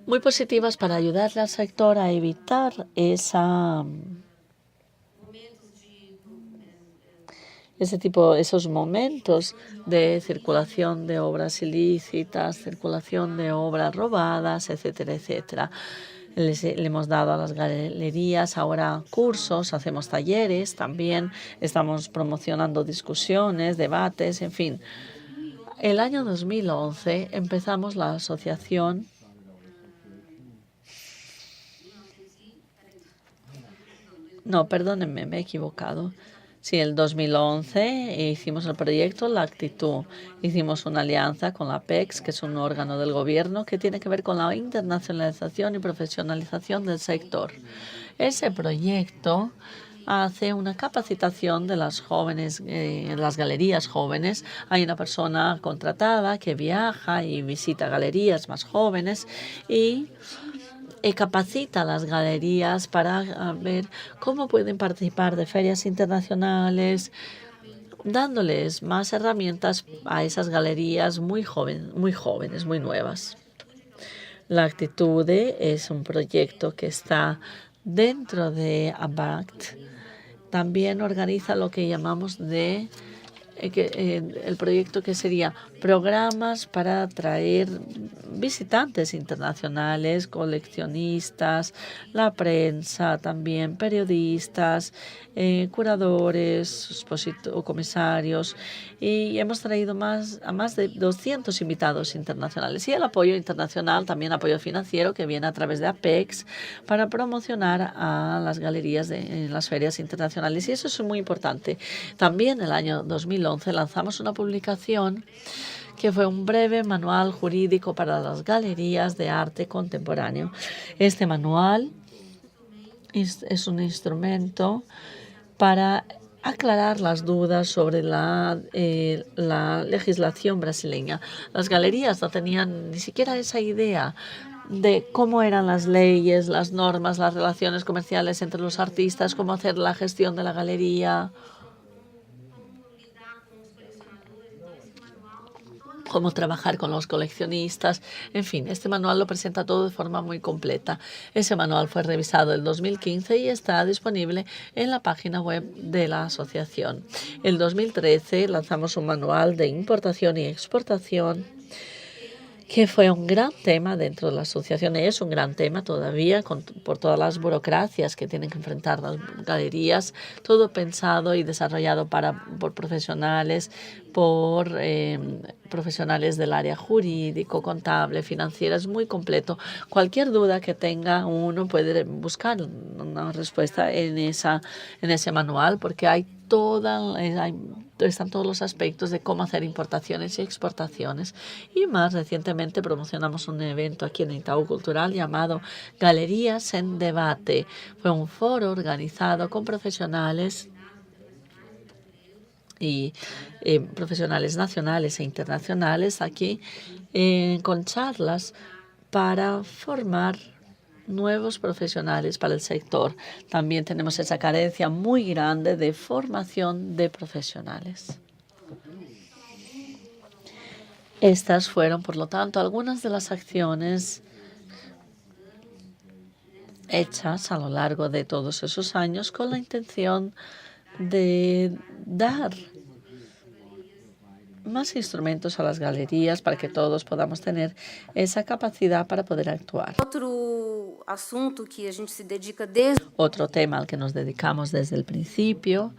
Speaker 1: Muy positivas para ayudarle al sector a evitar esos momentos de circulación de obras ilícitas, circulación de obras robadas, etcétera, etcétera. Le hemos dado a las galerías ahora cursos, hacemos talleres, también estamos promocionando discusiones, debates, en fin. El año 2011 empezamos la asociación. No, perdónenme, me he equivocado. Sí, el 2011 hicimos el proyecto La Actitud. Hicimos una alianza con la PEX, que es un órgano del gobierno que tiene que ver con la internacionalización y profesionalización del sector. Ese proyecto hace una capacitación de las jóvenes, las galerías jóvenes. Hay una persona contratada que viaja y visita galerías más jóvenes y capacita a las galerías para ver cómo pueden participar de ferias internacionales, dándoles más herramientas a esas galerías muy jóvenes, muy nuevas. La Actitud es un proyecto que está dentro de ABACT. También organiza lo que llamamos el proyecto que sería programas para atraer visitantes internacionales, coleccionistas, la prensa, también periodistas, curadores, comisarios, y hemos traído a más de 200 invitados internacionales. Y el apoyo internacional, también apoyo financiero que viene a través de APEX para promocionar a las galerías en las ferias internacionales. Y eso es muy importante. También el año 2011 lanzamos una publicación que fue un breve manual jurídico para las galerías de arte contemporáneo. Este manual es un instrumento para aclarar las dudas sobre la legislación brasileña. Las galerías no tenían ni siquiera esa idea de cómo eran las leyes, las normas, las relaciones comerciales entre los artistas, cómo hacer la gestión de la galería, cómo trabajar con los coleccionistas. En fin, este manual lo presenta todo de forma muy completa. Ese manual fue revisado en 2015 y está disponible en la página web de la asociación. En 2013 lanzamos un manual de importación y exportación que fue un gran tema dentro de la asociación. Es un gran tema todavía por todas las burocracias que tienen que enfrentar las galerías, todo pensado y desarrollado por profesionales, profesionales del área jurídico, contable, financiera. Es muy completo. Cualquier duda que tenga uno puede buscar una respuesta en ese manual, porque están todos los aspectos de cómo hacer importaciones y exportaciones. Y más recientemente promocionamos un evento aquí en Itaú Cultural llamado Galerías en Debate. Fue un foro organizado con profesionales y profesionales nacionales e internacionales aquí con charlas para formar nuevos profesionales para el sector. También tenemos esa carencia muy grande de formación de profesionales. Estas fueron, por lo tanto, algunas de las acciones hechas a lo largo de todos esos años con la intención de dar más instrumentos a las galerías para que todos podamos tener esa capacidad para poder actuar. Otro tema al que nos dedicamos desde el principio,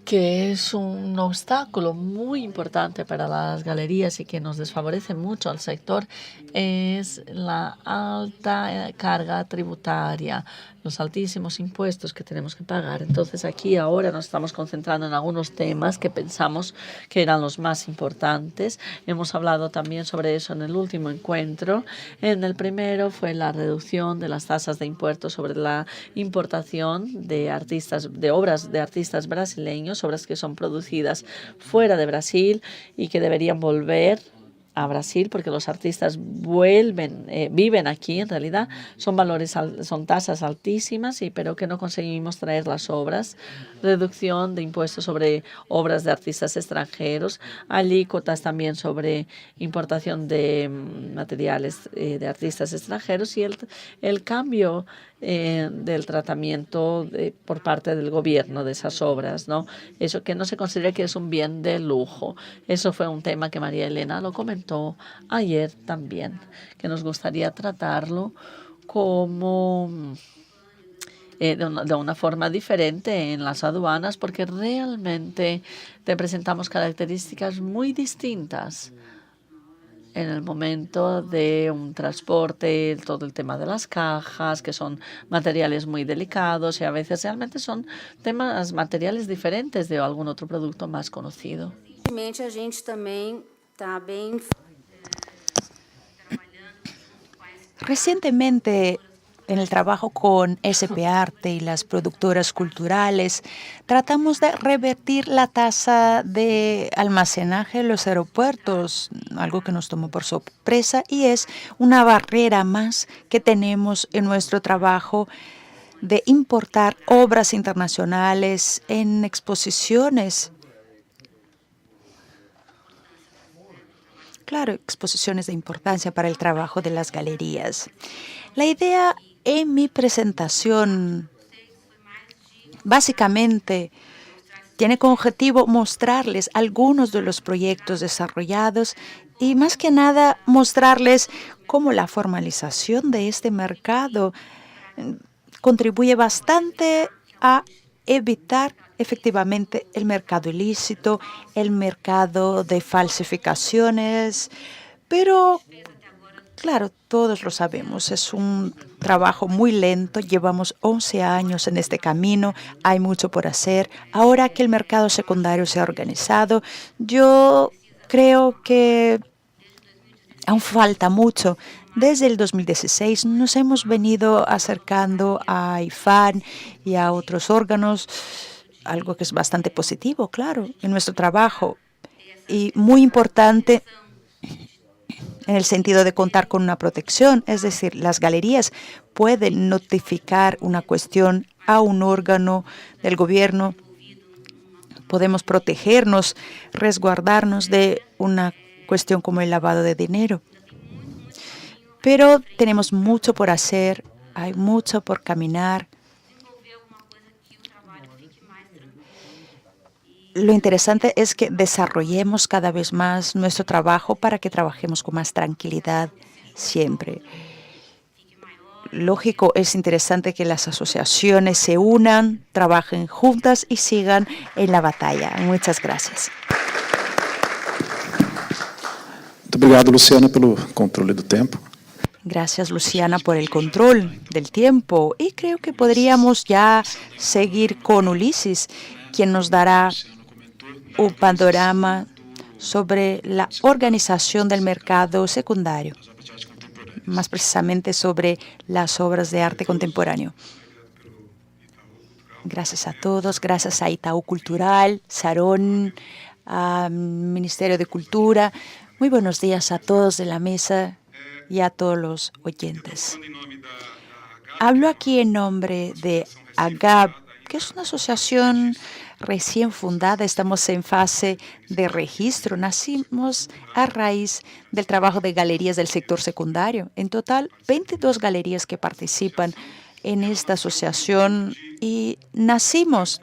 Speaker 1: que es un obstáculo muy importante para las galerías y que nos desfavorece mucho al sector, es la alta carga tributaria, los altísimos impuestos que tenemos que pagar. Entonces aquí ahora nos estamos concentrando en algunos temas que pensamos que eran los más importantes. Hemos hablado también sobre eso en el último encuentro. En el primero fue la reducción de las tasas de impuestos sobre la importación de obras de artistas brasileños, obras que son producidas fuera de Brasil y que deberían volver a Brasil porque los artistas viven aquí en realidad. Son tasas altísimas, pero que no conseguimos traer las obras. Reducción de impuestos sobre obras de artistas extranjeros, alícuotas también sobre importación de materiales de artistas extranjeros y el cambio del tratamiento por parte del gobierno de esas obras, ¿no? Eso que no se considera que es un bien de lujo. Eso fue un tema que María Elena lo comentó ayer también, que nos gustaría tratarlo como de una forma diferente en las aduanas, porque realmente presentamos características muy distintas en el momento de un transporte, todo el tema de las cajas, que son materiales muy delicados y a veces realmente son materiales diferentes de algún otro producto más conocido.
Speaker 2: Recientemente, en el trabajo con SP Arte y las productoras culturales, tratamos de revertir la tasa de almacenaje en los aeropuertos, algo que nos tomó por sorpresa y es una barrera más que tenemos en nuestro trabajo de importar obras internacionales en exposiciones. Claro, exposiciones de importancia para el trabajo de las galerías. La idea en mi presentación básicamente tiene como objetivo mostrarles algunos de los proyectos desarrollados y más que nada mostrarles cómo la formalización de este mercado contribuye bastante a evitar efectivamente el mercado ilícito, el mercado de falsificaciones, pero claro, todos lo sabemos, es un trabajo muy lento, llevamos 11 años en este camino, hay mucho por hacer. Ahora que el mercado secundario se ha organizado, yo creo que aún falta mucho. Desde el 2016 nos hemos venido acercando a IFAN y a otros órganos, algo que es bastante positivo, claro, en nuestro trabajo y muy importante en el sentido de contar con una protección, es decir, las galerías pueden notificar una cuestión a un órgano del gobierno, podemos protegernos, resguardarnos de una cuestión como el lavado de dinero. Pero tenemos mucho por hacer, hay mucho por caminar. Lo interesante es que desarrollemos cada vez más nuestro trabajo para que trabajemos con más tranquilidad siempre. Lógico, es interesante que las asociaciones se unan, trabajen juntas y sigan en la batalla. Muchas gracias.
Speaker 3: Muito obrigado, Luciana, pelo controle do tempo.
Speaker 2: Gracias, Luciana, por el control del tiempo. Y creo que podríamos ya seguir con Ulises, quien nos dará un panorama sobre la organización del mercado secundario, más precisamente sobre las obras de arte contemporáneo. Gracias a todos, gracias a Itaú Cultural, Sarón, al Ministerio de Cultura. Muy buenos días a todos de la mesa y a todos los oyentes. Hablo aquí en nombre de AGAP, que es una asociación recién fundada. Estamos en fase de registro. Nacimos a raíz del trabajo de galerías del sector secundario. En total, 22 galerías que participan en esta asociación y nacimos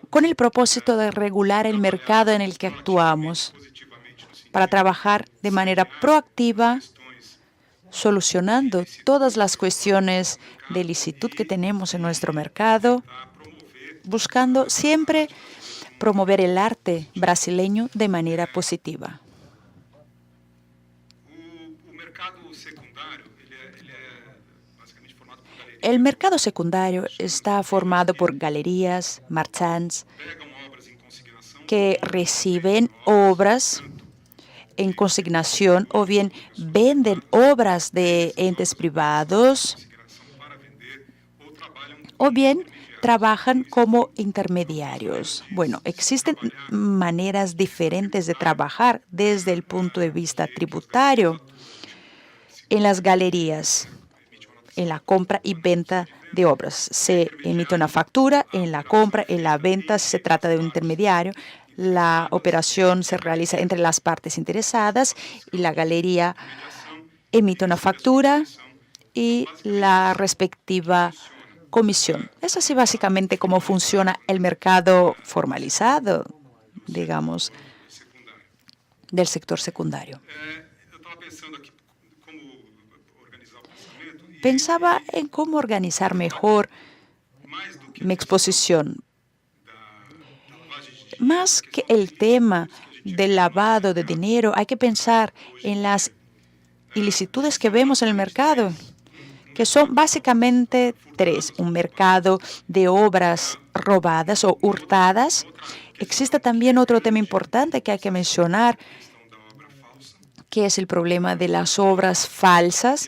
Speaker 2: con el propósito de regular el mercado en el que actuamos para trabajar de manera proactiva, solucionando todas las cuestiones de licitud que tenemos en nuestro mercado, buscando siempre promover el arte brasileño de manera positiva. El mercado secundario está formado por galerías, marchands, que reciben obras en consignación o bien venden obras de entes privados o bien trabajan como intermediarios. Bueno, existen maneras diferentes de trabajar desde el punto de vista tributario en las galerías. En la compra y venta de obras. Se emite una factura en la compra, en la venta, si se trata de un intermediario. La operación se realiza entre las partes interesadas y la galería emite una factura y la respectiva comisión. Es así básicamente cómo funciona el mercado formalizado, digamos, del sector secundario. Pensaba en cómo organizar mejor mi exposición. Más que el tema del lavado de dinero, hay que pensar en las ilicitudes que vemos en el mercado, que son básicamente tres. Un mercado de obras robadas o hurtadas. Existe también otro tema importante que hay que mencionar, que es el problema de las obras falsas,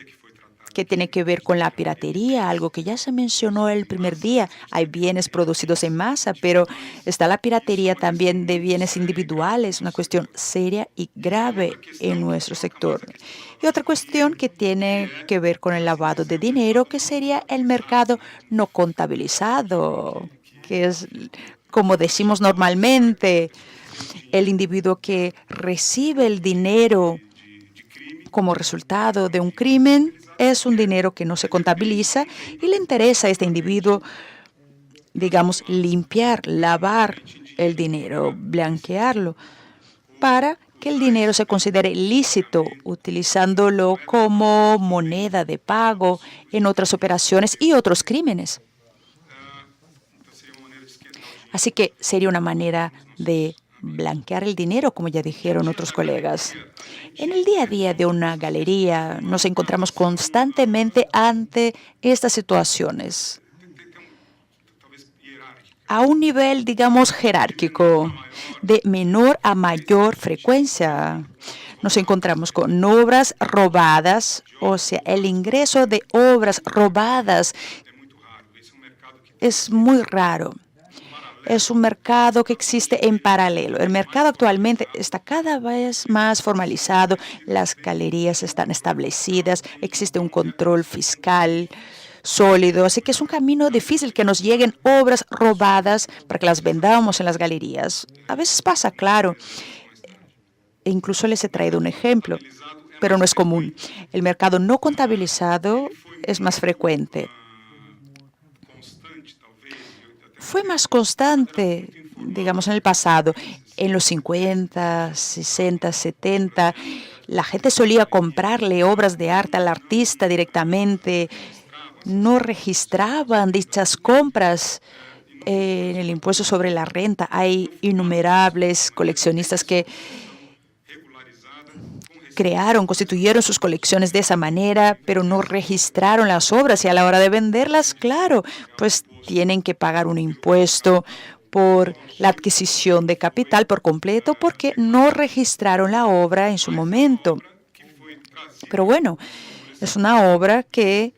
Speaker 2: que tiene que ver con la piratería, algo que ya se mencionó el primer día. Hay bienes producidos en masa, pero está la piratería también de bienes individuales, una cuestión seria y grave en nuestro sector. Y otra cuestión que tiene que ver con el lavado de dinero, que sería el mercado no contabilizado, que es, como decimos normalmente, el individuo que recibe el dinero como resultado de un crimen. Es un dinero que no se contabiliza y le interesa a este individuo, digamos, limpiar, lavar el dinero, blanquearlo, para que el dinero se considere lícito, utilizándolo como moneda de pago en otras operaciones y otros crímenes. Así que sería una manera de blanquear el dinero, como ya dijeron otros colegas. En el día a día de una galería nos encontramos constantemente ante estas situaciones a un nivel, digamos, jerárquico, de menor a mayor frecuencia. Nos encontramos con obras robadas, o sea, el ingreso de obras robadas es muy raro. Es un mercado que existe en paralelo. El mercado actualmente está cada vez más formalizado. Las galerías están establecidas. Existe un control fiscal sólido. Así que es un camino difícil que nos lleguen obras robadas para que las vendamos en las galerías. A veces pasa, claro. E incluso les he traído un ejemplo, pero no es común. El mercado no contabilizado es más frecuente. Fue más constante, digamos, en el pasado. En los 50, 60, 70, la gente solía comprarle obras de arte al artista directamente. No registraban dichas compras en el impuesto sobre la renta. Hay innumerables coleccionistas que constituyeron sus colecciones de esa manera, pero no registraron las obras y a la hora de venderlas, claro, pues tienen que pagar un impuesto por la adquisición de capital por completo porque no registraron la obra en su momento. Pero bueno, es una obra que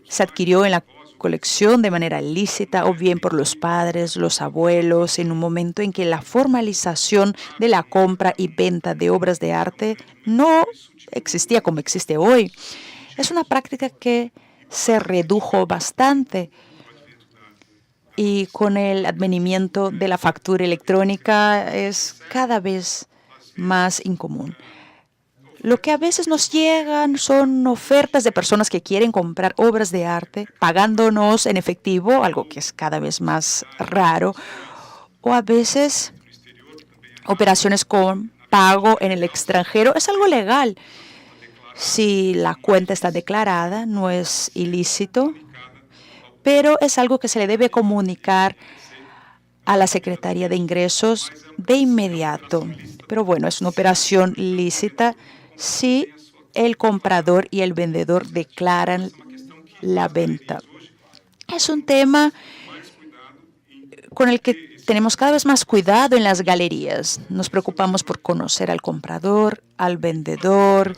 Speaker 2: se adquirió en la colección de manera ilícita o bien por los padres, los abuelos, en un momento en que la formalización de la compra y venta de obras de arte no existía como existe hoy. Es una práctica que se redujo bastante y con el advenimiento de la factura electrónica es cada vez más incomún. Lo que a veces nos llegan son ofertas de personas que quieren comprar obras de arte pagándonos en efectivo, algo que es cada vez más raro, o a veces operaciones con pago en el extranjero. Es algo legal. Si la cuenta está declarada, no es ilícito, pero es algo que se le debe comunicar a la Secretaría de Ingresos de inmediato. Pero bueno, es una operación lícita si el comprador y el vendedor declaran la venta. Es un tema con el que tenemos cada vez más cuidado en las galerías. Nos preocupamos por conocer al comprador, al vendedor,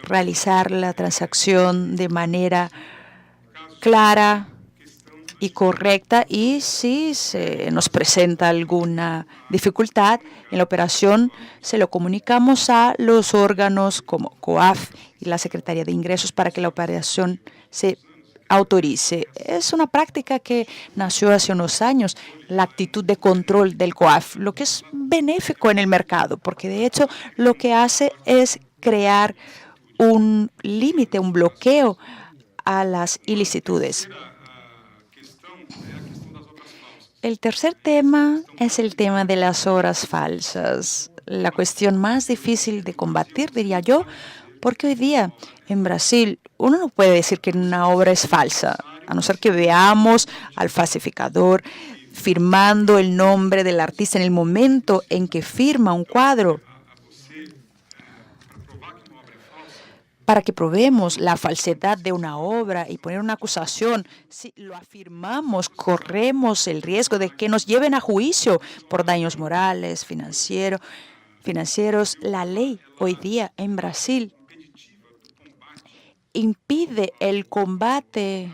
Speaker 2: realizar la transacción de manera clara y correcta, y si se nos presenta alguna dificultad en la operación, se lo comunicamos a los órganos como COAF y la Secretaría de Ingresos para que la operación se autorice. Es una práctica que nació hace unos años, la actitud de control del COAF, lo que es benéfico en el mercado, porque de hecho lo que hace es crear un límite, un bloqueo a las ilicitudes. El tercer tema es el tema de las obras falsas, la cuestión más difícil de combatir, diría yo, porque hoy día en Brasil uno no puede decir que una obra es falsa, a no ser que veamos al falsificador firmando el nombre del artista en el momento en que firma un cuadro. Para que probemos la falsedad de una obra y poner una acusación, si lo afirmamos, corremos el riesgo de que nos lleven a juicio por daños morales, financieros. La ley hoy día en Brasil impide el combate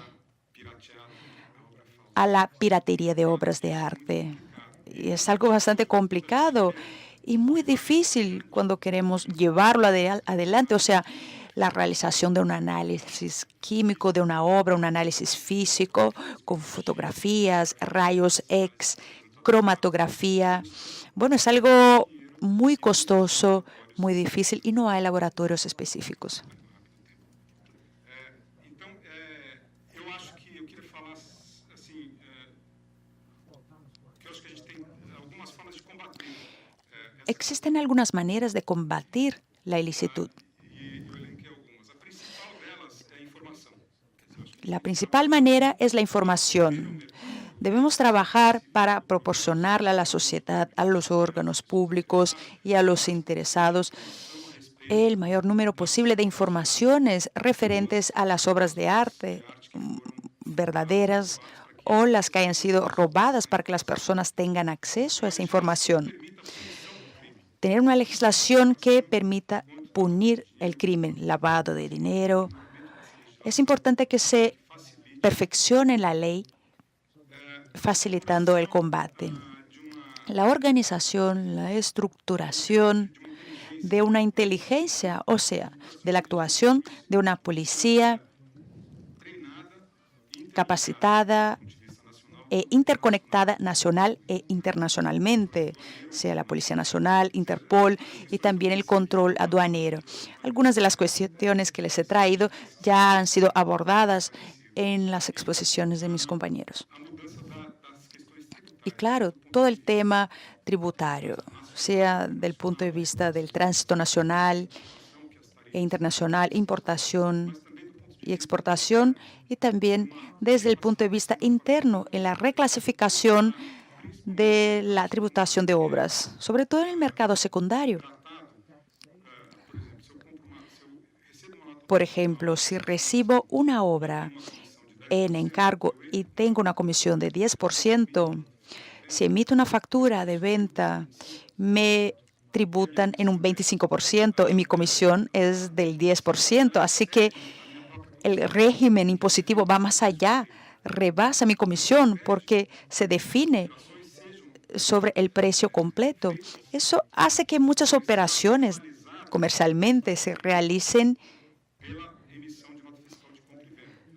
Speaker 2: a la piratería de obras de arte. Y es algo bastante complicado y muy difícil cuando queremos llevarlo adelante. O sea, la realización de un análisis químico de una obra, un análisis físico con fotografías, rayos X, cromatografía. Bueno, es algo muy costoso, muy difícil y no hay laboratorios específicos. Existen algunas maneras de combatir la ilicitud. La principal manera es la información. Debemos trabajar para proporcionarle a la sociedad, a los órganos públicos y a los interesados el mayor número posible de informaciones referentes a las obras de arte verdaderas o las que hayan sido robadas para que las personas tengan acceso a esa información. Tener una legislación que permita punir el crimen, lavado de dinero. Es importante que se perfeccione la ley, facilitando el combate. La organización, la estructuración de una inteligencia, o sea, de la actuación de una policía capacitada e interconectada nacional e internacionalmente, sea la Policía Nacional, Interpol y también el control aduanero. Algunas de las cuestiones que les he traído ya han sido abordadas en las exposiciones de mis compañeros. Y claro, todo el tema tributario, sea del punto de vista del tránsito nacional e internacional, importación y exportación, y también desde el punto de vista interno en la reclasificación de la tributación de obras, sobre todo en el mercado secundario. Por ejemplo, si recibo una obra en encargo y tengo una comisión de 10%, si emito una factura de venta, me tributan en un 25% y mi comisión es del 10%. Así que el régimen impositivo va más allá rebasa mi comisión porque se define sobre el precio completo. Eso hace que muchas operaciones comercialmente se realicen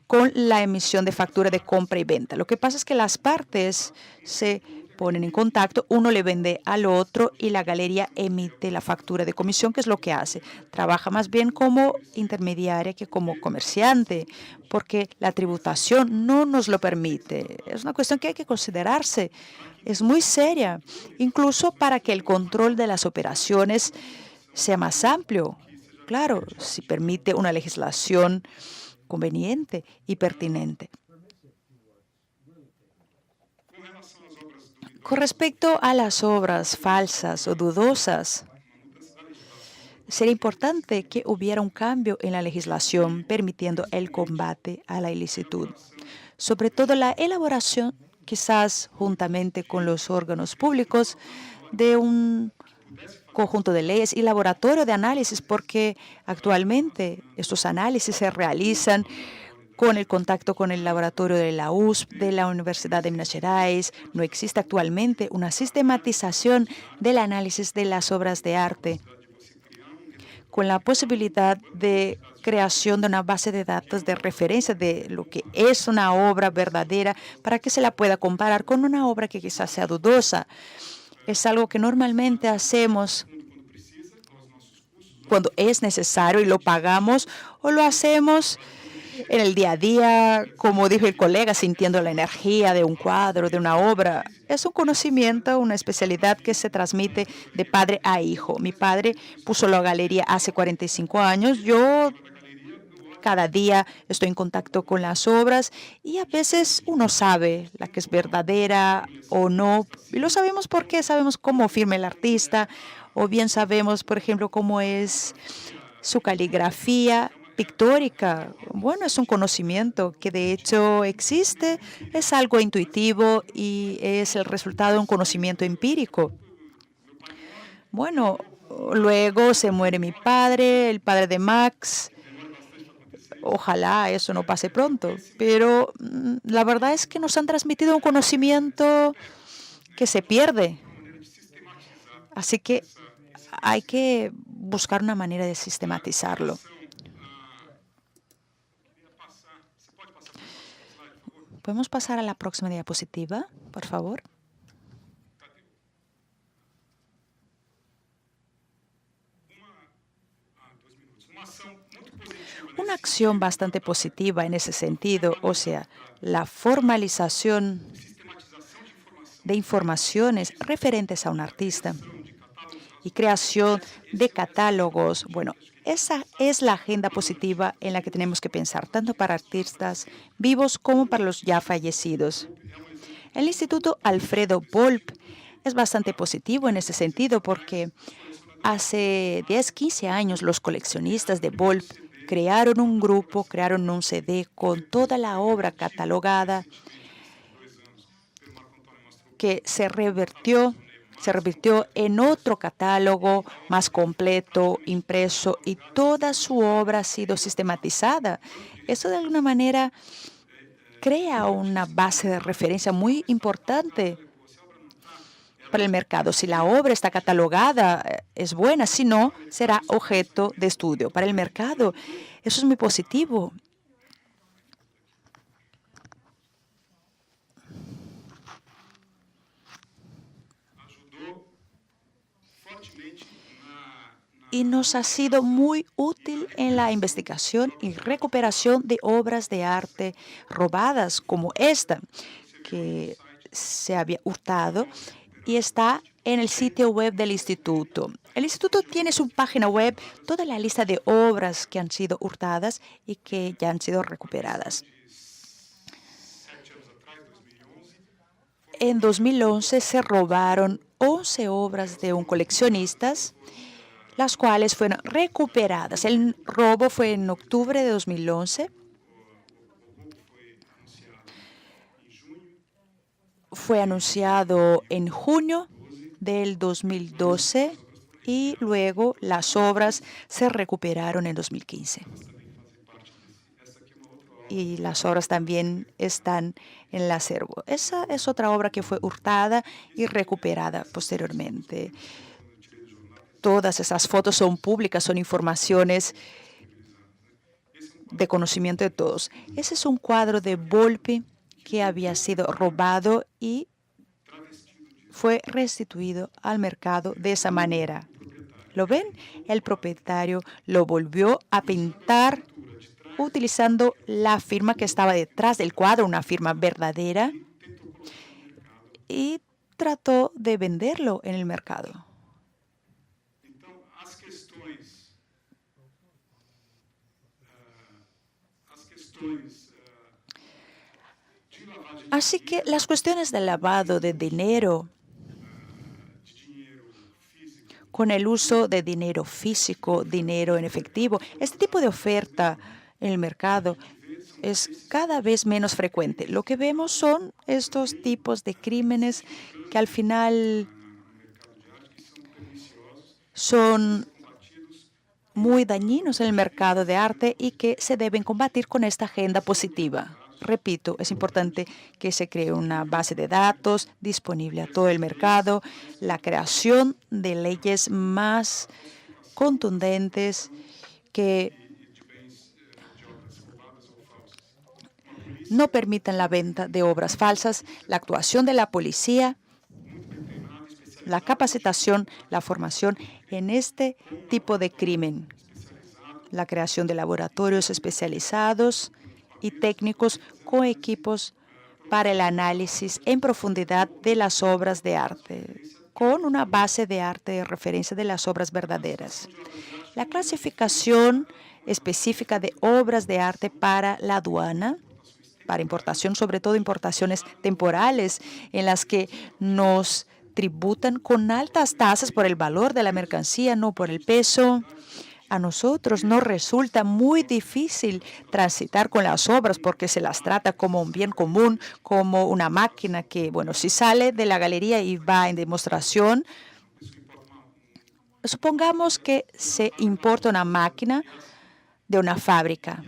Speaker 2: con la emisión de factura de compra y venta. Lo que pasa es que las partes se ponen en contacto, uno le vende al otro y la galería emite la factura de comisión, que es lo que hace. Trabaja más bien como intermediaria que como comerciante, porque la tributación no nos lo permite. Es una cuestión que hay que considerarse. Es muy seria, incluso para que el control de las operaciones sea más amplio. Claro, si permite una legislación conveniente y pertinente. Con respecto a las obras falsas o dudosas, sería importante que hubiera un cambio en la legislación permitiendo el combate a la ilicitud. Sobre todo la elaboración, quizás juntamente con los órganos públicos, de un conjunto de leyes y laboratorio de análisis, porque actualmente estos análisis se realizan con el contacto con el laboratorio de la USP, de la Universidad de Minas Gerais. No existe actualmente una sistematización del análisis de las obras de arte, con la posibilidad de creación de una base de datos de referencia de lo que es una obra verdadera para que se la pueda comparar con una obra que quizás sea dudosa. Es algo que normalmente hacemos cuando es necesario y lo pagamos, o lo hacemos en el día a día, como dijo el colega, sintiendo la energía de un cuadro, de una obra. Es un conocimiento, una especialidad que se transmite de padre a hijo. Mi padre puso la galería hace 45 años. Yo cada día estoy en contacto con las obras y a veces uno sabe la que es verdadera o no. Y lo sabemos porque sabemos cómo firma el artista, o bien sabemos, por ejemplo, cómo es su caligrafía pictórica. Bueno, es un conocimiento que de hecho existe, es algo intuitivo y es el resultado de un conocimiento empírico. Bueno, luego se muere mi padre, el padre de Max. Ojalá eso no pase pronto, pero la verdad es que nos han transmitido un conocimiento que se pierde. Así que hay que buscar una manera de sistematizarlo. ¿Podemos pasar a la próxima diapositiva, por favor? Una acción bastante positiva en ese sentido, o sea, la formalización de informaciones referentes a un artista y creación de catálogos. Bueno, esa es la agenda positiva en la que tenemos que pensar, tanto para artistas vivos como para los ya fallecidos. El Instituto Alfredo Volp es bastante positivo en ese sentido porque hace 10, 15 años los coleccionistas de Volp crearon un grupo, crearon un CD con toda la obra catalogada que se revirtió en otro catálogo más completo, impreso, y toda su obra ha sido sistematizada. Eso de alguna manera crea una base de referencia muy importante para el mercado. Si la obra está catalogada, es buena; si no, será objeto de estudio. Para el mercado, eso es muy positivo. Y nos ha sido muy útil en la investigación y recuperación de obras de arte robadas, como esta, que se había hurtado y está en el sitio web del instituto. El instituto tiene su página web, toda la lista de obras que han sido hurtadas y que ya han sido recuperadas. En 2011 se robaron 11 obras de un coleccionista, las cuales fueron recuperadas. El robo fue en octubre de 2011. Fue anunciado en junio del 2012 y luego las obras se recuperaron en 2015. y las obras también están en el acervo. Esa es otra obra que fue hurtada y recuperada posteriormente. Todas esas fotos son públicas, son informaciones de conocimiento de todos. Ese es un cuadro de Volpi que había sido robado y fue restituido al mercado de esa manera. ¿Lo ven? El propietario lo volvió a pintar utilizando la firma que estaba detrás del cuadro, una firma verdadera, y trató de venderlo en el mercado. Así que las cuestiones del lavado de dinero con el uso de dinero físico, dinero en efectivo, este tipo de oferta en el mercado es cada vez menos frecuente. Lo que vemos son estos tipos de crímenes que al final son muy dañinos en el mercado de arte y que se deben combatir con esta agenda positiva. Repito, es importante que se cree una base de datos disponible a todo el mercado, la creación de leyes más contundentes que no permitan la venta de obras falsas, la actuación de la policía, la capacitación, la formación en este tipo de crimen, la creación de laboratorios especializados y técnicos con equipos para el análisis en profundidad de las obras de arte, con una base de arte de referencia de las obras verdaderas. La clasificación específica de obras de arte para la aduana, para importación, sobre todo importaciones temporales, en las que nos tributan con altas tasas por el valor de la mercancía, no por el peso. A nosotros nos resulta muy difícil transitar con las obras porque se las trata como un bien común, como una máquina que, bueno, si sale de la galería y va en demostración, supongamos que se importa una máquina de una fábrica.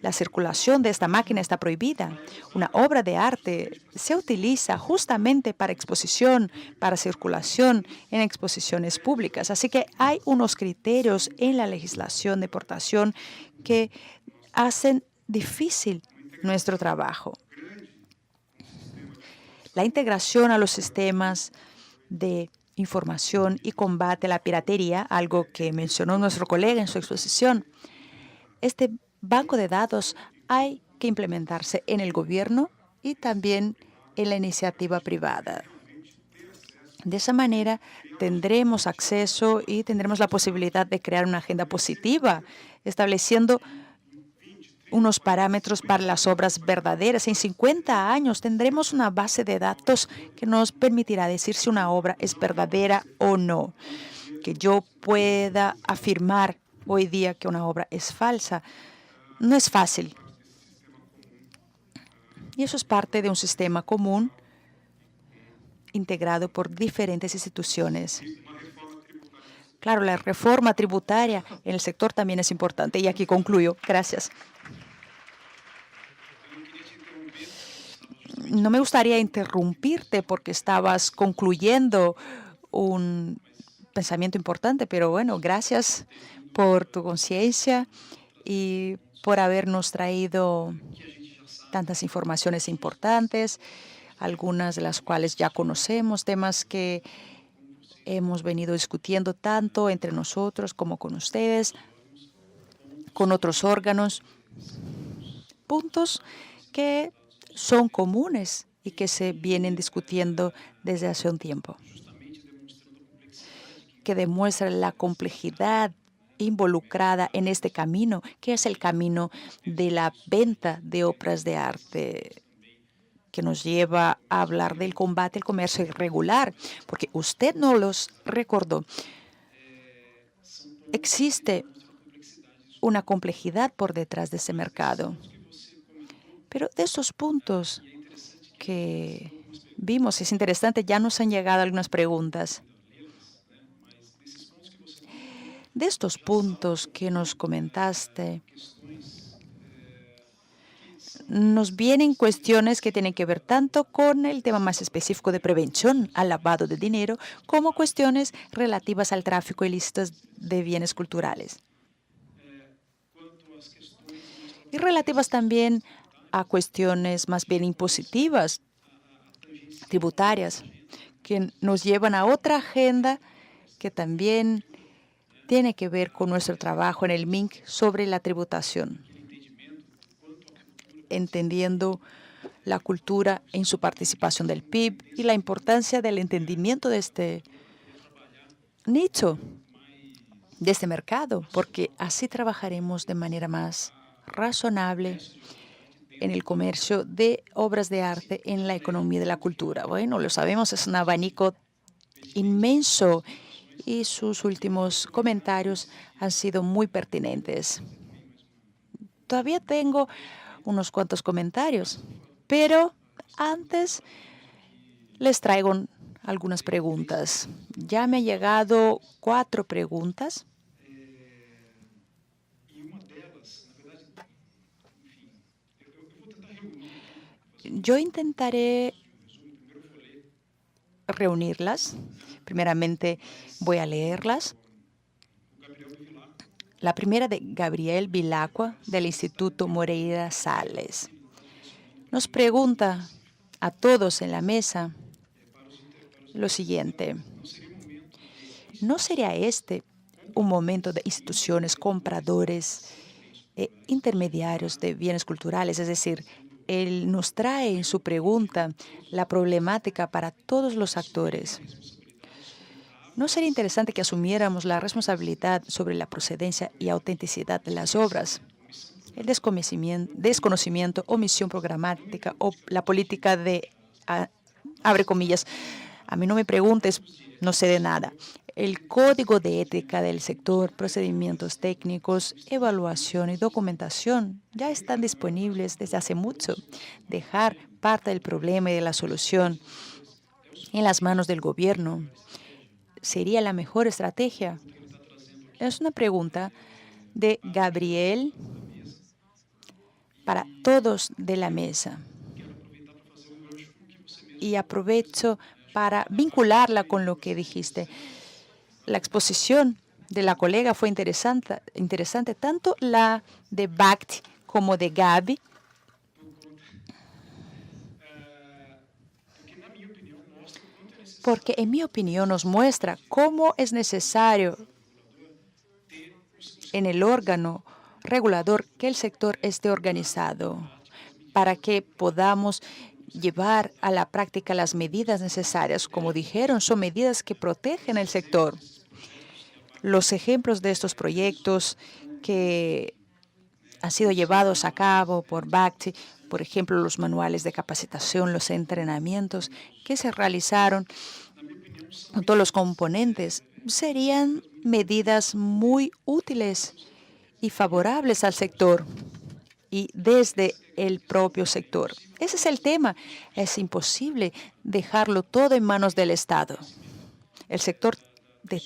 Speaker 2: La circulación de esta máquina está prohibida. Una obra de arte se utiliza justamente para exposición, para circulación en exposiciones públicas. Así que hay unos criterios en la legislación de portación que hacen difícil nuestro trabajo. La integración a los sistemas de información y combate a la piratería, algo que mencionó nuestro colega en su exposición. Este banco de datos hay que implementarse en el gobierno y también en la iniciativa privada. De esa manera tendremos acceso y tendremos la posibilidad de crear una agenda positiva, estableciendo unos parámetros para las obras verdaderas. En 50 años tendremos una base de datos que nos permitirá decir si una obra es verdadera o no. Que yo pueda afirmar hoy día que una obra es falsa no es fácil. Y eso es parte de un sistema común integrado por diferentes instituciones. Claro, la reforma tributaria en el sector también es importante. Y aquí concluyo. Gracias. No me gustaría interrumpirte porque estabas concluyendo un pensamiento importante, pero bueno, gracias por tu conciencia y por habernos traído tantas informaciones importantes, algunas de las cuales ya conocemos, temas que hemos venido discutiendo tanto entre nosotros como con ustedes, con otros órganos, puntos que son comunes y que se vienen discutiendo desde hace un tiempo, que demuestran la complejidad involucrada en este camino, que es el camino de la venta de obras de arte, que nos lleva a hablar del combate al comercio irregular, porque usted no los recordó. Existe una complejidad por detrás de ese mercado. Pero de esos puntos que vimos, es interesante, ya nos han llegado algunas preguntas. De estos puntos que nos comentaste, nos vienen cuestiones que tienen que ver tanto con el tema más específico de prevención al lavado de dinero, como cuestiones relativas al tráfico ilícito de bienes culturales. Y relativas también a cuestiones más bien impositivas, tributarias, que nos llevan a otra agenda que también tiene que ver con nuestro trabajo en el MINC sobre la tributación, entendiendo la cultura en su participación del PIB y la importancia del entendimiento de este nicho, de este mercado, porque así trabajaremos de manera más razonable en el comercio de obras de arte en la economía de la cultura. Bueno, lo sabemos, es un abanico inmenso y sus últimos comentarios han sido muy pertinentes. Todavía tengo unos cuantos comentarios, pero antes les traigo algunas preguntas. Ya me han llegado 4 preguntas. Yo intentaré reunirlas. Primeramente voy a leerlas. La primera de Gabriel Vilacqua, del Instituto Moreira Salles. Nos pregunta a todos en la mesa lo siguiente: ¿no sería este un momento de instituciones, compradores, intermediarios de bienes culturales? Es decir, él nos trae en su pregunta la problemática para todos los actores. ¿No sería interesante que asumiéramos la responsabilidad sobre la procedencia y autenticidad de las obras? El desconocimiento, omisión programática o la política de, abre comillas, a mí no me preguntes, no sé de nada. El código de ética del sector, procedimientos técnicos, evaluación y documentación ya están disponibles desde hace mucho. Dejar parte del problema y de la solución en las manos del gobierno sería la mejor estrategia. Es una pregunta de Gabriel para todos de la mesa. Y aprovecho para vincularla con lo que dijiste. La exposición de la colega fue interesante, tanto la de Bhakti como de Gaby. Porque en mi opinión nos muestra cómo es necesario en el órgano regulador que el sector esté organizado para que podamos llevar a la práctica las medidas necesarias. Como dijeron, son medidas que protegen el sector. Los ejemplos de estos proyectos que han sido llevados a cabo por Bhakti, por ejemplo, los manuales de capacitación, los entrenamientos que se realizaron con todos los componentes, serían medidas muy útiles y favorables al sector y desde el propio sector. Ese es el tema. Es imposible dejarlo todo en manos del Estado. El sector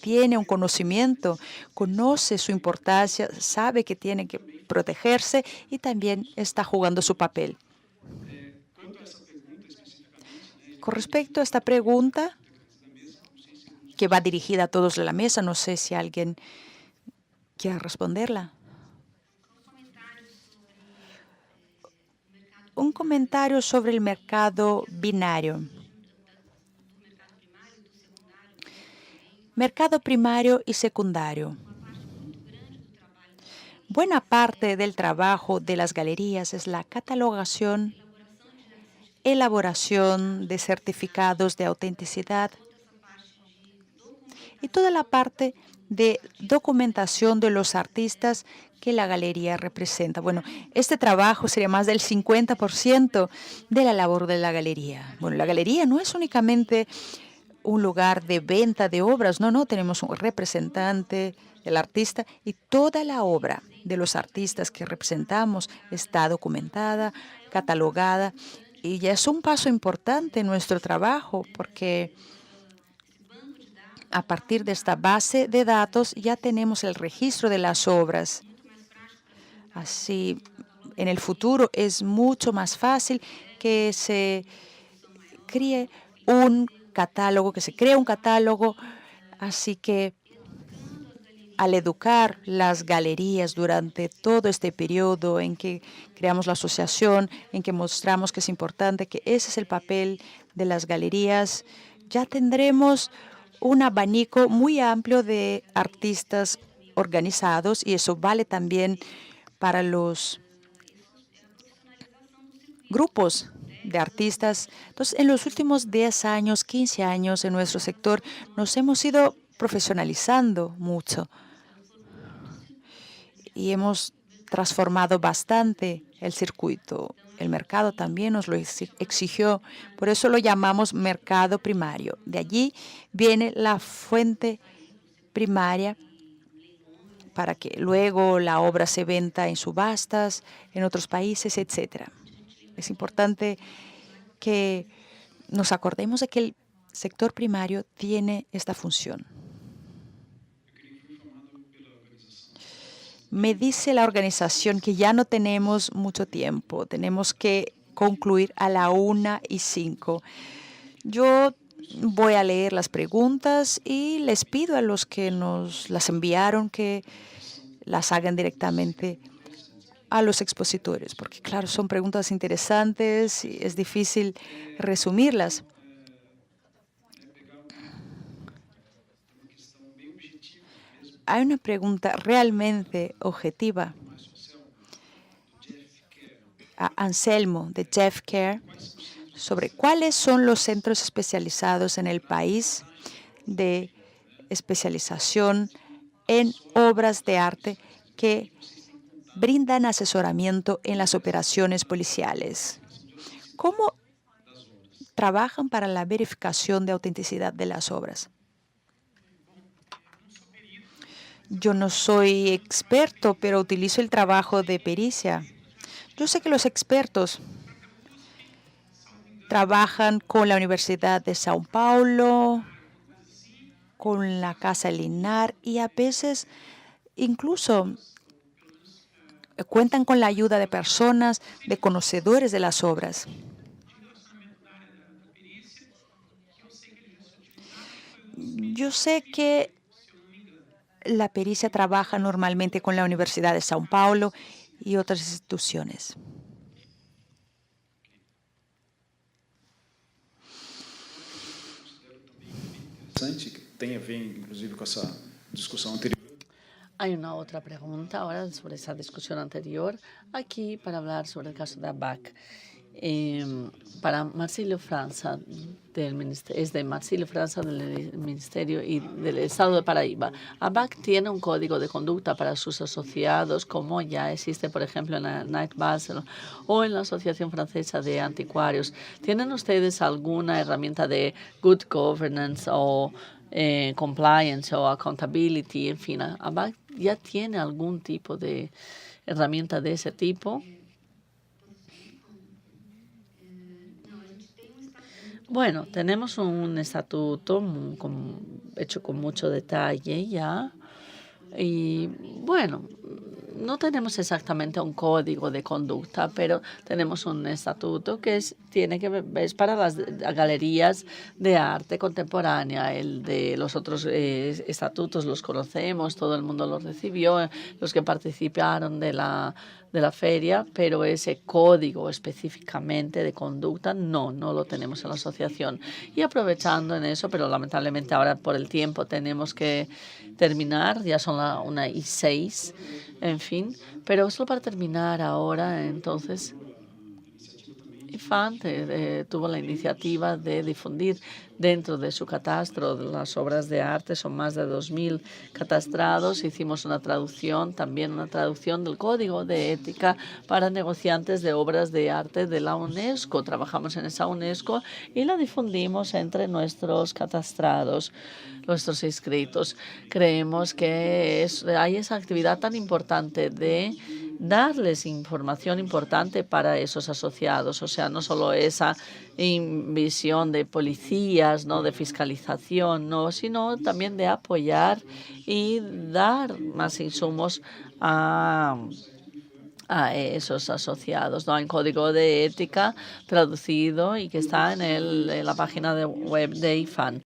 Speaker 2: tiene un conocimiento, conoce su importancia, sabe que tiene que protegerse y también está jugando su papel. Con respecto a esta pregunta, que va dirigida a todos de la mesa, no sé si alguien quiere responderla. Un comentario sobre el mercado binario. Mercado primario y secundario. Buena parte del trabajo de las galerías es la catalogación, elaboración de certificados de autenticidad y toda la parte de documentación de los artistas que la galería representa. Bueno, este trabajo sería más del 50% de la labor de la galería. Bueno, la galería no es únicamente un lugar de venta de obras, no, tenemos un representante del artista y toda la obra de los artistas que representamos está documentada, catalogada y ya es un paso importante en nuestro trabajo porque a partir de esta base de datos ya tenemos el registro de las obras. Así en el futuro es mucho más fácil que se cree un catálogo, así que al educar las galerías durante todo este periodo en que creamos la asociación, en que mostramos que es importante, que ese es el papel de las galerías, ya tendremos un abanico muy amplio de artistas organizados y eso vale también para los grupos de artistas. Entonces, en los últimos 10 años, 15 años en nuestro sector nos hemos ido profesionalizando mucho y hemos transformado bastante el circuito. El mercado también nos lo exigió, por eso lo llamamos mercado primario. De allí viene la fuente primaria para que luego la obra se venda en subastas, en otros países, etc. Es importante que nos acordemos de que el sector primario tiene esta función. Me dice la organización que ya no tenemos mucho tiempo. Tenemos que concluir a la 1:05. Yo voy a leer las preguntas y les pido a los que nos las enviaron que las hagan directamente a los expositores, porque claro, son preguntas interesantes y es difícil resumirlas. Hay una pregunta realmente objetiva a Anselmo de Jeff Care sobre cuáles son los centros especializados en el país de especialización en obras de arte que brindan asesoramiento en las operaciones policiales. ¿Cómo trabajan para la verificación de autenticidad de las obras? Yo no soy experto, pero utilizo el trabajo de pericia. Yo sé que los expertos trabajan con la Universidad de São Paulo, con la Casa Linar y a veces incluso cuentan con la ayuda de personas, de conocedores de las obras. Yo sé que la pericia trabaja normalmente con la Universidad de São Paulo y otras instituciones.
Speaker 3: Tem a ver, inclusive, com essa discussão anterior.
Speaker 1: Hay una otra pregunta ahora sobre esa discusión anterior, aquí para hablar sobre el caso de ABAC. Para Marcilio França, es de Marcilio França del Ministerio y del Estado de Paraíba. ABAC tiene un código de conducta para sus asociados, como ya existe, por ejemplo, en la Night Basel o en la Asociación Francesa de Anticuarios. ¿Tienen ustedes alguna herramienta de good governance o compliance o accountability? En fin, ABAC ya tiene algún tipo de herramienta de ese tipo. Bueno, tenemos un estatuto hecho con mucho detalle ya. Y bueno, no tenemos exactamente un código de conducta, pero tenemos un estatuto que es para las galerías de arte contemporánea. El de los otros estatutos los conocemos, todo el mundo los recibió, los que participaron de la feria, pero ese código específicamente de conducta no lo tenemos en la asociación. Y aprovechando en eso, pero lamentablemente ahora por el tiempo tenemos que terminar, ya son la 1:06, en fin, pero solo para terminar ahora, entonces, IFAN tuvo la iniciativa de difundir dentro de su catastro las obras de arte. Son más de 2.000 catastrados. Hicimos una traducción, también una traducción del Código de Ética para negociantes de obras de arte de la UNESCO. Trabajamos en esa UNESCO y la difundimos entre nuestros catastrados, nuestros inscritos. Creemos que hay esa actividad tan importante de darles información importante para esos asociados, o sea, no solo esa visión de policías, no de fiscalización, no, sino también de apoyar y dar más insumos a a esos asociados. No hay un código de ética traducido y que está en la página web de IFAN.